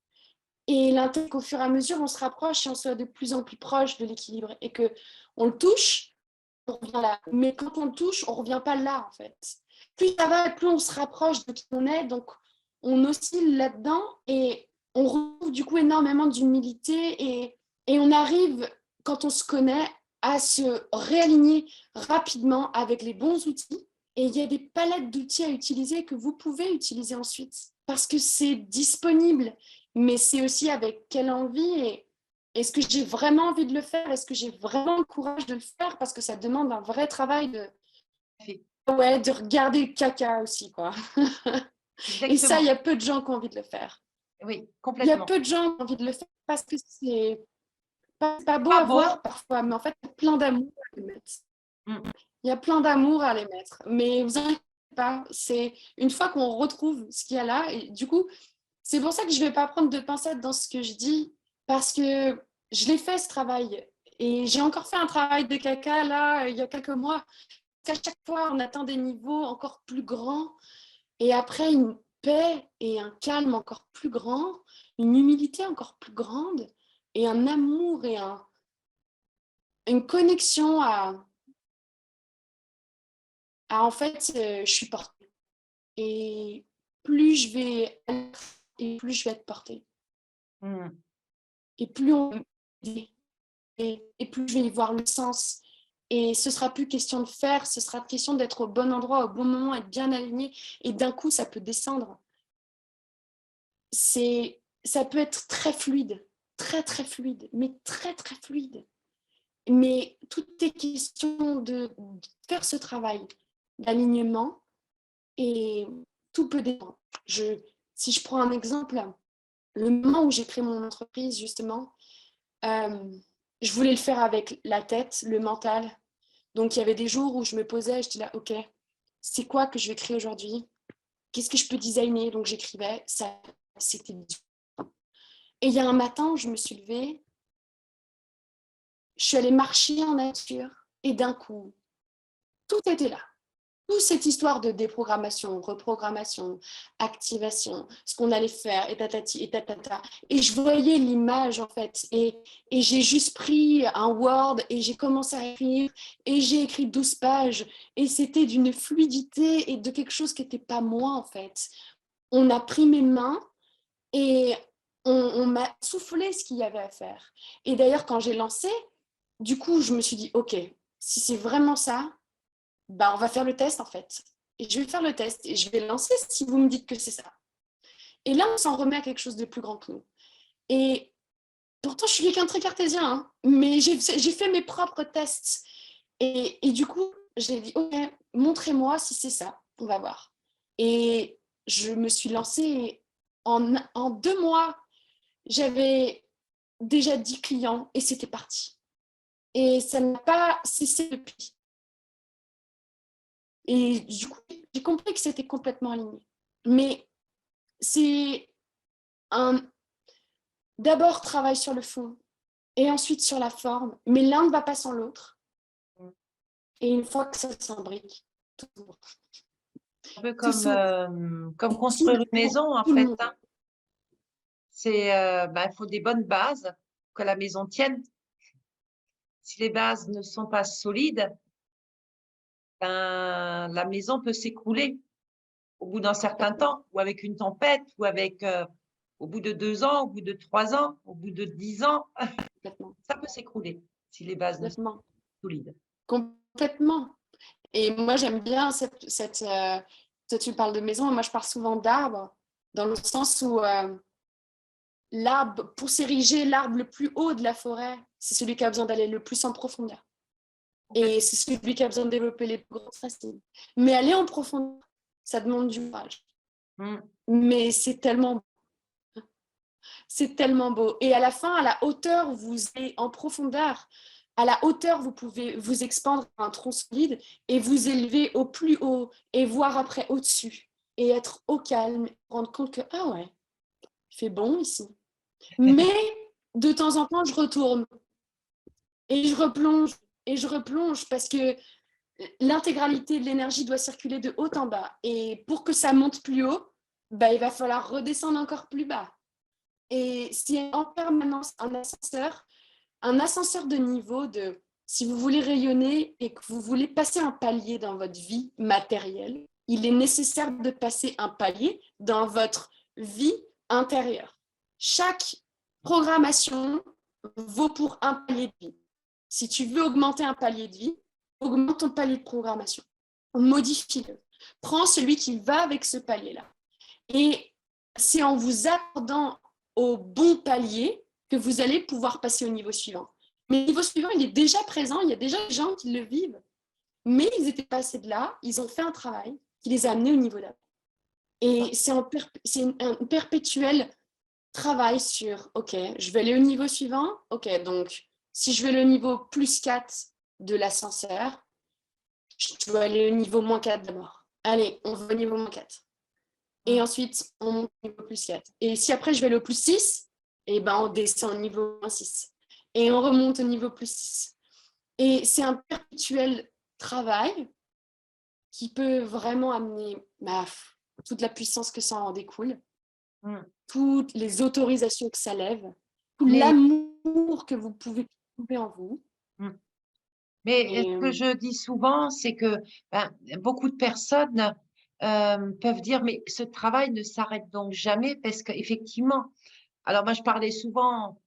et l'intérêt qu'au fur et à mesure, on se rapproche et on soit de plus en plus proche de l'équilibre et qu'on le touche, on revient là. Mais quand on le touche, on ne revient pas là, en fait. Plus ça va, plus on se rapproche de qui on est, donc on oscille là-dedans et on retrouve du coup énormément d'humilité et on arrive, quand on se connaît, à se réaligner rapidement avec les bons outils. Et il y a des palettes d'outils à utiliser que vous pouvez utiliser ensuite parce que c'est disponible, mais c'est aussi avec quelle envie et est-ce que j'ai vraiment envie de le faire? Est-ce que j'ai vraiment le courage de le faire? Parce que ça demande un vrai travail Fait. ouais, de regarder le caca aussi, quoi. Et ça, il Exactement. y a peu de gens qui ont envie de le faire. Oui, Il y a complètement. peu de gens qui ont envie de le faire parce que c'est pas beau Pas à beau. voir parfois, mais en fait, il y a plein d'amour à les mettre. Mmh. Il y a plein d'amour à les mettre. Mais vous inquiétez pas, c'est une fois qu'on retrouve ce qu'il y a là, et du coup, c'est pour ça que je ne vais pas prendre de pincettes dans ce que je dis, parce que je l'ai fait ce travail. Et j'ai encore fait un travail de caca là, il y a quelques mois. À chaque fois, on atteint des niveaux encore plus grands. Et après, une paix et un calme encore plus grand, une humilité encore plus grande, et un amour et une connexion à en fait, je suis portée. Et plus je vais être, et plus je vais être portée. Mmh. Et plus on va m'aider, et plus je vais y voir le sens. Et ce sera plus question de faire, ce sera question d'être au bon endroit, au bon moment, être bien aligné. Et d'un coup, ça peut descendre. Ça peut être très fluide, très très fluide, mais très très fluide. Mais tout est question de faire ce travail d'alignement et tout peut dépendre. Si je prends un exemple, le moment où j'ai créé mon entreprise, justement, je voulais le faire avec la tête, le mental. Donc, il y avait des jours où je me posais, je disais là, OK, c'est quoi que je vais créer aujourd'hui? Qu'est-ce que je peux designer? Donc, j'écrivais, ça, c'était dur. Et il y a un matin où je me suis levée, je suis allée marcher en nature et d'un coup, tout était là. Toute cette histoire de déprogrammation, reprogrammation, activation, ce qu'on allait faire, et tatati, et tatata. Et je voyais l'image, en fait. Et j'ai juste pris un Word et j'ai commencé à écrire. Et j'ai écrit 12 pages. Et c'était d'une fluidité et de quelque chose qui n'était pas moi, en fait. On a pris mes mains et on m'a soufflé ce qu'il y avait à faire. Et d'ailleurs, quand j'ai lancé, du coup, je me suis dit, OK, si c'est vraiment ça, bah, on va faire le test en fait. Et je vais faire le test et je vais lancer si vous me dites que c'est ça. Et là, on s'en remet à quelque chose de plus grand que nous. Et pourtant, je suis quelqu'un de très cartésien, hein, mais j'ai fait mes propres tests. Et du coup, j'ai dit, OK, montrez-moi si c'est ça, on va voir. Et je me suis lancée et en 2 mois, j'avais déjà 10 clients et c'était parti. Et ça n'a pas cessé depuis. Et du coup, j'ai compris que c'était complètement aligné. Mais c'est un d'abord travail sur le fond et ensuite sur la forme, mais l'un ne va pas sans l'autre. Mmh. Et une fois que ça s'imbrique, tout s'ouvre. Un peu Tout comme, s'ouvre. comme C'est construire possible une pour maison en tout le fait, monde. hein. C'est, bah, il faut des bonnes bases, que la maison tienne. Si les bases ne sont pas solides, ben, la maison peut s'écrouler au bout d'un certain Complètement. temps, ou avec une tempête, ou avec, au bout de 2 ans, au bout de 3 ans, au bout de 10 ans, Complètement. ça peut s'écrouler si les bases ne sont Complètement. pas solides. Complètement. Et moi, j'aime bien toi, tu parles de maison, moi, je parle souvent d'arbres, dans le sens où l'arbre, pour s'ériger, l'arbre le plus haut de la forêt, c'est celui qui a besoin d'aller le plus en profondeur. Et Complètement. c'est celui qui a besoin de développer les plus grosses racines. Mais aller en profondeur, ça demande du courage. Mm. Mais c'est tellement beau. Et à la fin, à la hauteur, vous êtes en profondeur. À la hauteur, vous pouvez vous expandre à un tronc solide et vous élever au plus haut et voir après au-dessus et être au calme, rendre compte que, ah ouais, il fait bon ici. Mais de temps en temps, je retourne et je replonge parce que l'intégralité de l'énergie doit circuler de haut en bas. Et pour que ça monte plus haut, bah, il va falloir redescendre encore plus bas. Et c'est en permanence un ascenseur de niveau de, si vous voulez rayonner et que vous voulez passer un palier dans votre vie matérielle, il est nécessaire de passer un palier dans votre vie intérieure. Chaque programmation vaut pour un palier de vie. Si tu veux augmenter un palier de vie, augmente ton palier de programmation. Modifie-le. Prends celui qui va avec ce palier-là. Et c'est en vous accordant au bon palier que vous allez pouvoir passer au niveau suivant. Mais le niveau suivant, il est déjà présent, il y a déjà des gens qui le vivent. Mais ils étaient passés de là, ils ont fait un travail qui les a amenés au niveau d'après. Et c'est un perpétuel travail sur, OK, je vais aller au niveau suivant. OK, donc si je vais au niveau plus 4 de l'ascenseur, je dois aller au niveau moins 4 d'abord. Allez, on va au niveau moins 4. Et ensuite, on monte au niveau plus 4. Et si après, je vais au plus 6, et ben, on descend au niveau moins 6. Et on remonte au niveau plus 6. Et c'est un perpétuel travail qui peut vraiment amener toute la puissance que ça en découle, toutes les autorisations que ça lève, tout Mais, l'amour que vous pouvez trouver en vous. mais Et ce que je dis souvent, c'est que ben, beaucoup de personnes peuvent dire, mais ce travail ne s'arrête donc jamais parce qu'effectivement, alors moi je parlais souvent,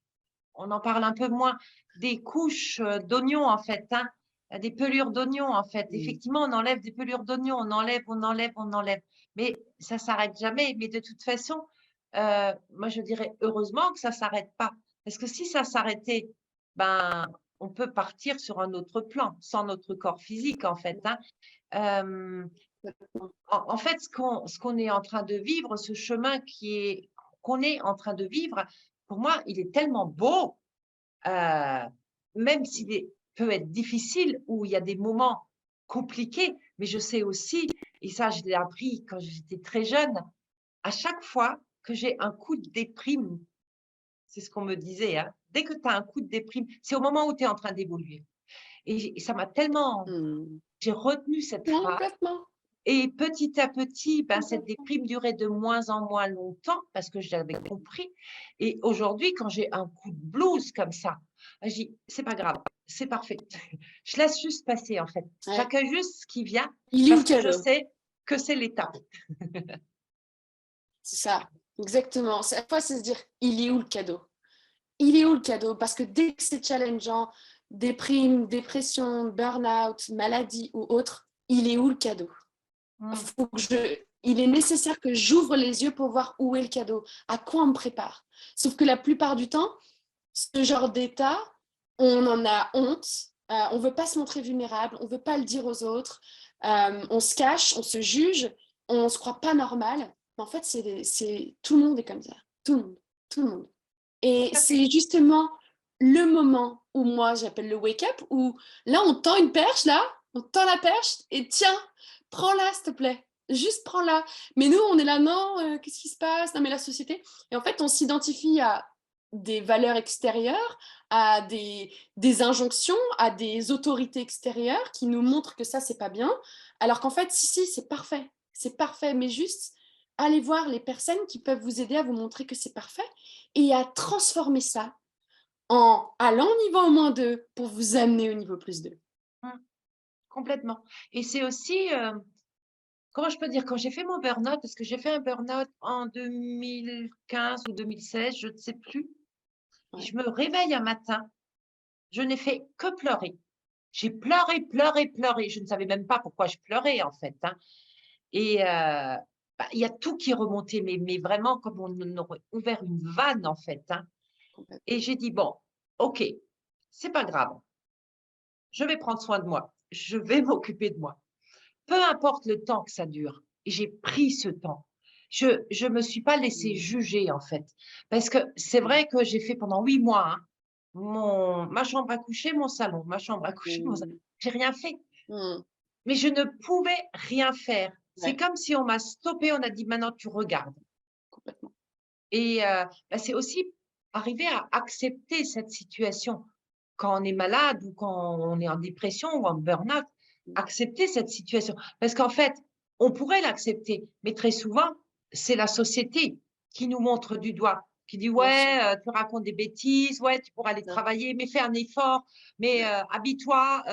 on en parle un peu moins, des couches d'oignons en fait, hein, des pelures d'oignons en fait. Effectivement, on enlève des pelures d'oignons, on enlève, on enlève, on enlève. Mais ça s'arrête jamais. Mais de toute façon, moi je dirais heureusement que ça s'arrête pas. Parce que si ça s'arrêtait, ben, on peut partir sur un autre plan, sans notre corps physique en fait, hein. Euh, en fait, ce qu'on est en train de vivre, ce chemin qu'on est en train de vivre, pour moi, il est tellement beau, même peut être difficile, où il y a des moments compliqués, mais je sais aussi, et ça je l'ai appris quand j'étais très jeune, à chaque fois que j'ai un coup de déprime, c'est ce qu'on me disait, hein, dès que tu as un coup de déprime, c'est au moment où tu es en train d'évoluer. Et ça m'a tellement, j'ai retenu cette phrase. complètement. Et petit à petit, ben, cette déprime durait de moins en moins longtemps parce que je l'avais compris. Et aujourd'hui, quand j'ai un coup de blues comme ça, je dis, c'est pas grave, c'est parfait. Je laisse juste passer, en fait. Ouais. J'accueille juste ce qui vient Il est où parce le que je cadeau? sais que c'est l'étape. C'est ça, exactement. Cette fois, c'est se dire, il est où le cadeau? Il est où le cadeau? Parce que dès que c'est challengeant, déprime, dépression, burn-out, maladie ou autre, il est où le cadeau? Il est nécessaire que j'ouvre les yeux pour voir où est le cadeau, à quoi on me prépare. Sauf que la plupart du temps, ce genre d'état, on en a honte, on ne veut pas se montrer vulnérable, on ne veut pas le dire aux autres, on se cache, on se juge, on ne se croit pas normal. Mais en fait, tout le monde est comme ça. Tout le monde. Tout le monde. Et c'est justement le moment où moi j'appelle le wake-up, où là on tend une perche, là, on tend la perche et tiens, prends-la s'il te plaît, juste prends-la. Mais nous on est là, non, qu'est-ce qui se passe? Non mais la société. Et en fait on s'identifie à des valeurs extérieures, à des injonctions, à des autorités extérieures qui nous montrent que ça c'est pas bien, alors qu'en fait si c'est parfait, mais juste allez voir les personnes qui peuvent vous aider à vous montrer que c'est parfait et à transformer ça en allant au niveau moins 2 pour vous amener au niveau plus 2. Complètement. Et c'est aussi, comment je peux dire, quand j'ai fait mon burn-out, parce que j'ai fait un burn-out en 2015 ou 2016, je ne sais plus, et Ouais. je me réveille un matin, je n'ai fait que pleurer. J'ai pleuré, pleuré, pleuré. Je ne savais même pas pourquoi je pleurais, en fait, hein. Et bah, il y a tout qui est remonté, mais vraiment comme on aurait ouvert une vanne, en fait, hein. Et j'ai dit, bon, OK, c'est pas grave. Je vais prendre soin de moi. Je vais m'occuper de moi. Peu importe le temps que ça dure. Et j'ai pris ce temps. je me suis pas laissée juger, en fait. Parce que c'est vrai que j'ai fait pendant 8 mois, hein, ma chambre à coucher, mon salon, ma chambre à coucher, mon salon. Mmh. J'ai rien fait, Mmh. mais je ne pouvais rien faire. C'est Ouais, comme si on m'a stoppée, on a dit: «Maintenant tu regardes». complètement. Et bah, c'est aussi arriver à accepter cette situation. Quand on est malade ou quand on est en dépression ou en burn-out, Mmh. accepter cette situation. Parce qu'en fait, on pourrait l'accepter, mais très souvent, c'est la société qui nous montre du doigt, qui dit: Bien sûr. «Ouais, tu racontes des bêtises, ouais, tu pourras aller Ouais, travailler, mais fais un effort, mais ouais. habille-toi,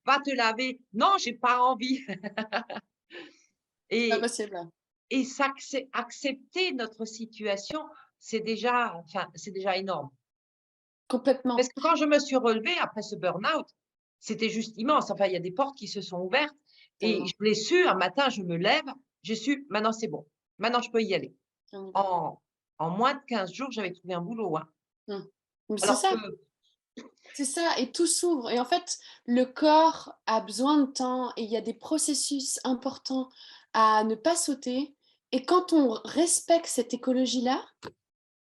va te laver». Non, j'ai pas envie. C'est pas Et possible. et accepter notre situation, c'est déjà énorme. Parce Complètement. que quand je me suis relevée après ce burn-out, c'était juste immense. Enfin, il y a des portes qui se sont ouvertes et je Tellement. l'ai su, un matin, je me lève, j'ai su: «Maintenant c'est bon, maintenant je peux y aller». On y va. En en moins de 15 jours, j'avais trouvé un boulot, hein. Mmh. Mais Alors que c'est ça et tout s'ouvre et en fait, le corps a besoin de temps et il y a des processus importants à ne pas sauter et quand on respecte cette écologie-là,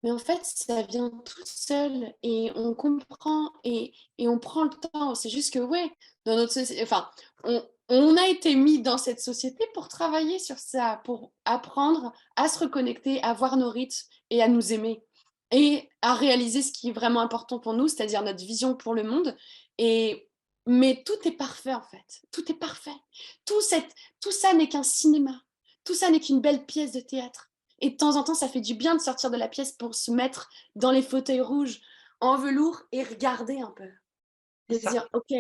mais en fait, ça vient tout seul et on comprend et on prend le temps. C'est juste que ouais, dans notre soci enfin, on a été mis dans cette société pour travailler sur ça, pour apprendre à se reconnecter, à voir nos rythmes et à nous aimer et à réaliser ce qui est vraiment important pour nous, c'est-à-dire notre vision pour le monde et mais tout est parfait, en fait. Tout est parfait. Tout cette tout ça n'est qu'un cinéma. Tout ça n'est qu'une belle pièce de théâtre. Et de temps en temps, ça fait du bien de sortir de la pièce pour se mettre dans les fauteuils rouges en velours et regarder un peu. c'est De se ça, dire: «OK,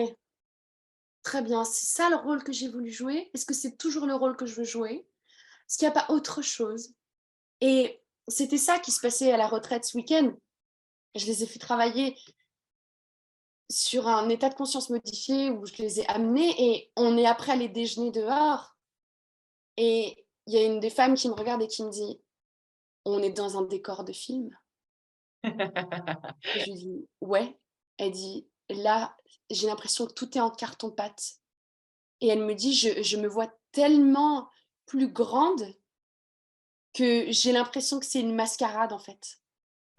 très bien, c'est ça le rôle que j'ai voulu jouer? Est-ce que c'est toujours le rôle que je veux jouer? Est-ce qu'il y a pas autre chose?» Et c'était ça qui se passait à la retraite ce week-end. Je les ai fait travailler sur un état de conscience modifié où je les ai amenés et on est après allés déjeuner dehors et il y a une des femmes qui me regarde et qui me dit: «On est dans un décor de film». Et je lui dis: «Ouais». Elle dit: «Là, j'ai l'impression que tout est en carton-pâte» et elle me dit: «Je me vois tellement plus grande que j'ai l'impression que c'est une mascarade, en fait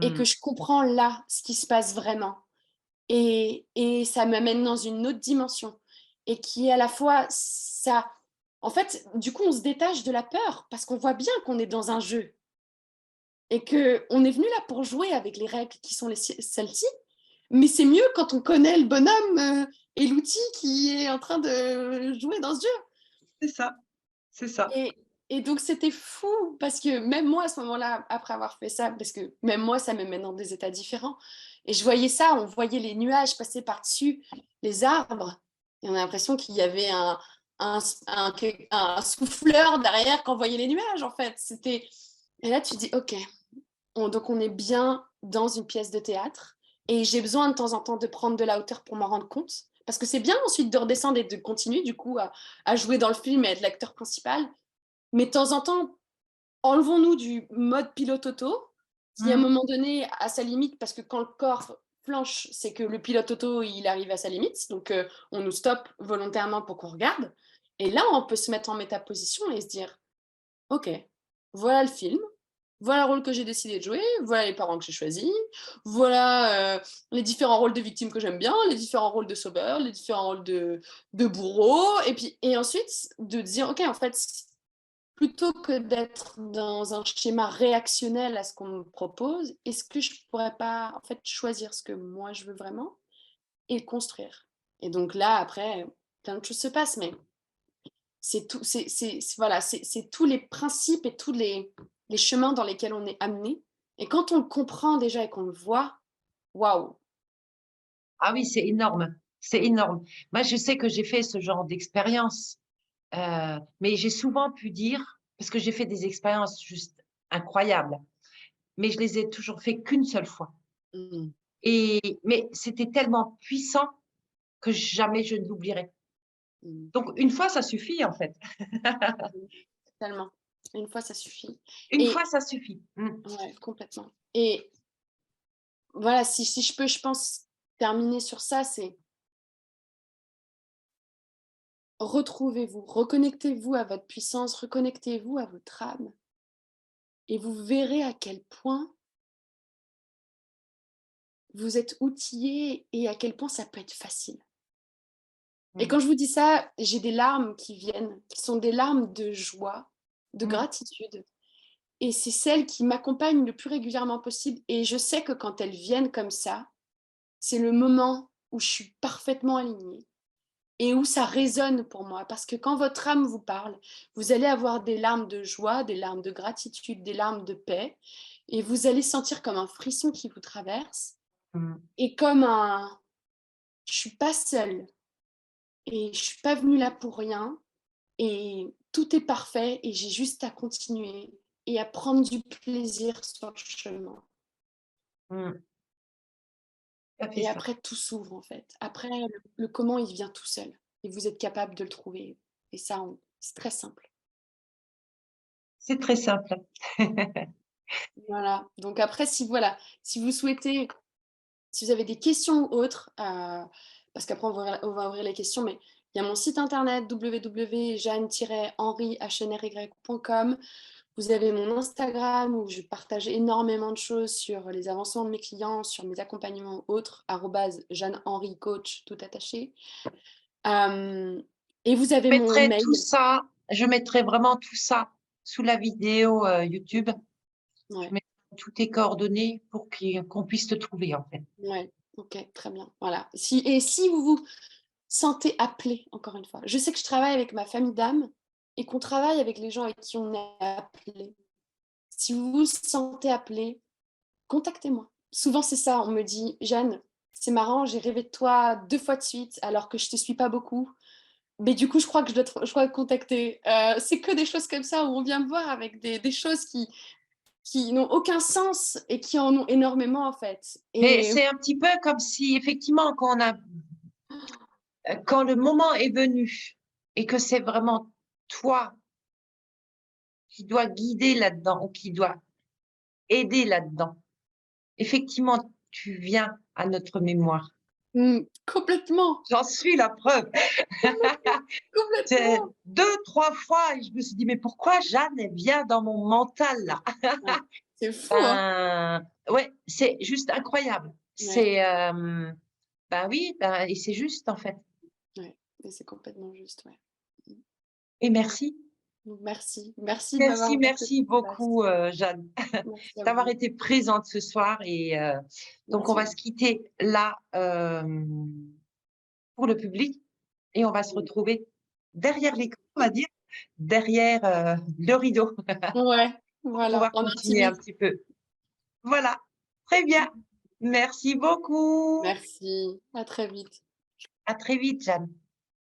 et que mmh, je comprends là ce qui se passe vraiment et ça m'amène dans une autre dimension et qui est à la fois ça» en fait, du coup, on se détache de la peur parce qu'on voit bien qu'on est dans un jeu et qu'on est venu là pour jouer avec les règles qui sont celles-ci. Mais c'est mieux quand on connaît le bonhomme, et l'outil qui est en train de jouer dans ce jeu c'est ça, c'est ça. et donc c'était fou parce que même moi à ce moment-là, après avoir fait ça, parce que même moi ça me met dans des états différents et je voyais ça, on voyait les nuages passer par-dessus les arbres et on a l'impression qu'il y avait un souffleur derrière qui envoyait les nuages en fait. C'était et là tu dis: «OK, donc on est bien dans une pièce de théâtre et j'ai besoin de temps en temps de prendre de la hauteur pour m'en rendre compte. Parce que c'est bien ensuite de redescendre et de continuer du coup à jouer dans le film et être l'acteur principal. Mais de temps en temps, enlevons-nous du mode pilote auto, qui à un Mmh, moment donné à sa limite, parce que quand le corps flanche, c'est que le pilote auto, il arrive à sa limite. Donc on nous stoppe volontairement pour qu'on regarde. Et là, on peut se mettre en métaposition et se dire, OK, voilà le film, voilà le rôle que j'ai décidé de jouer, voilà les parents que j'ai choisis, voilà, les différents rôles de victime que j'aime bien, les différents rôles de sauveur, les différents rôles de bourreau et puis et ensuite de dire: «OK, en fait, plutôt que d'être dans un schéma réactionnel à ce qu'on me propose, est-ce que je pourrais pas, en fait, choisir ce que moi je veux vraiment et le construire?» Et donc là, après, plein de choses se passent, mais c'est tout, voilà, c'est tous les principes et tous les chemins dans lesquels on est amené. Et quand on le comprend déjà et qu'on le voit, waouh! ah oui, c'est énorme, c'est énorme. Moi, je sais que j'ai fait ce genre d'expérience, mais j'ai souvent pu dire parce que j'ai fait des expériences juste incroyables, mais je les ai toujours fait qu'une seule fois Mmh. mais c'était tellement puissant que jamais je ne l'oublierai. Mmh. Donc une fois, ça suffit en fait. Mmh. Tellement. Une fois, ça suffit. Une fois, Et ça suffit. Mmh. ouais, complètement. Et voilà, si je peux, je pense, terminer sur ça, c'est retrouvez-vous, reconnectez-vous à votre puissance, reconnectez-vous à votre âme et vous verrez à quel point vous êtes outillés et à quel point ça peut être facile. Et Mmh. quand je vous dis ça, j'ai des larmes qui viennent, qui sont des larmes de joie, de Mmh. gratitude. Et c'est celles qui m'accompagnent le plus régulièrement possible. Et je sais que quand elles viennent comme ça, c'est le moment où je suis parfaitement alignée et où ça résonne pour moi. Parce que quand votre âme vous parle, vous allez avoir des larmes de joie, des larmes de gratitude, des larmes de paix. Et vous allez sentir comme un frisson qui vous traverse Mmh. et comme un je suis pas seule et je suis pas venue là pour rien et tout est parfait et j'ai juste à continuer et à prendre du plaisir sur le chemin. Mmh. Ça fait Et ça. après, tout s'ouvre en fait. Après, le comment, il vient tout seul et vous êtes capable de le trouver. Et ça, c'est très simple. C'est très simple. Voilà. Donc après, si voilà, si vous souhaitez, si vous avez des questions ou autres, parce qu'après on va ouvrir les questions, mais il y a mon site internet www.jeanne-henry.com. Vous avez mon Instagram où je partage énormément de choses sur les avancements de mes clients, sur mes accompagnements ou autres, @Jeanne-Henry coach, tout attaché. Et vous avez mon Mettrai tout mail. ça, je mettrai vraiment tout ça sous la vidéo, YouTube. Je Ouais, mettrai toutes tes coordonnées pour qu'on puisse te trouver, en fait. ouais, OK, très bien. Voilà. Si vous vous sentez appelé, encore une fois, je sais que je travaille avec ma famille d'âme et qu'on travaille avec les gens avec qui on est appelé. Si vous vous sentez appelé, contactez-moi. Souvent, c'est ça, on me dit: «Jeanne, c'est marrant, j'ai rêvé de toi 2 fois de suite alors que je te suis pas beaucoup, mais du coup, je crois que je dois te contacter». C'est que des choses comme ça où on vient me voir avec des choses qui n'ont aucun sens et qui en ont énormément, en fait. Mais Et c'est un petit peu comme si, effectivement, quand le moment est venu et que c'est vraiment toi qui dois guider là-dedans ou qui dois aider là-dedans, effectivement, tu viens à notre mémoire. complètement, J'en suis la preuve. C'est complètement. 2-3 fois et je me suis dit: «Mais pourquoi Jeanne, elle vient dans mon mental là?» Ouais, c'est fou, hein? Ouais, c'est juste incroyable. Ouais, Ben oui, ben et c'est juste en fait. ouais, et c'est complètement juste, ouais. Mmh. Et merci. Donc merci, merci de m'avoir Merci, ouvert cet merci espace. beaucoup, Jeanne, Merci à d'avoir vous. été présente ce soir et donc on Merci à va vous. se quitter là, pour le public et on va se retrouver derrière l'écran, on va dire, derrière, le rideau Ouais, pour voilà, pouvoir en continuer un intimité. petit peu. Voilà, très bien. Merci beaucoup. Merci, à très vite. À très vite, Jeanne.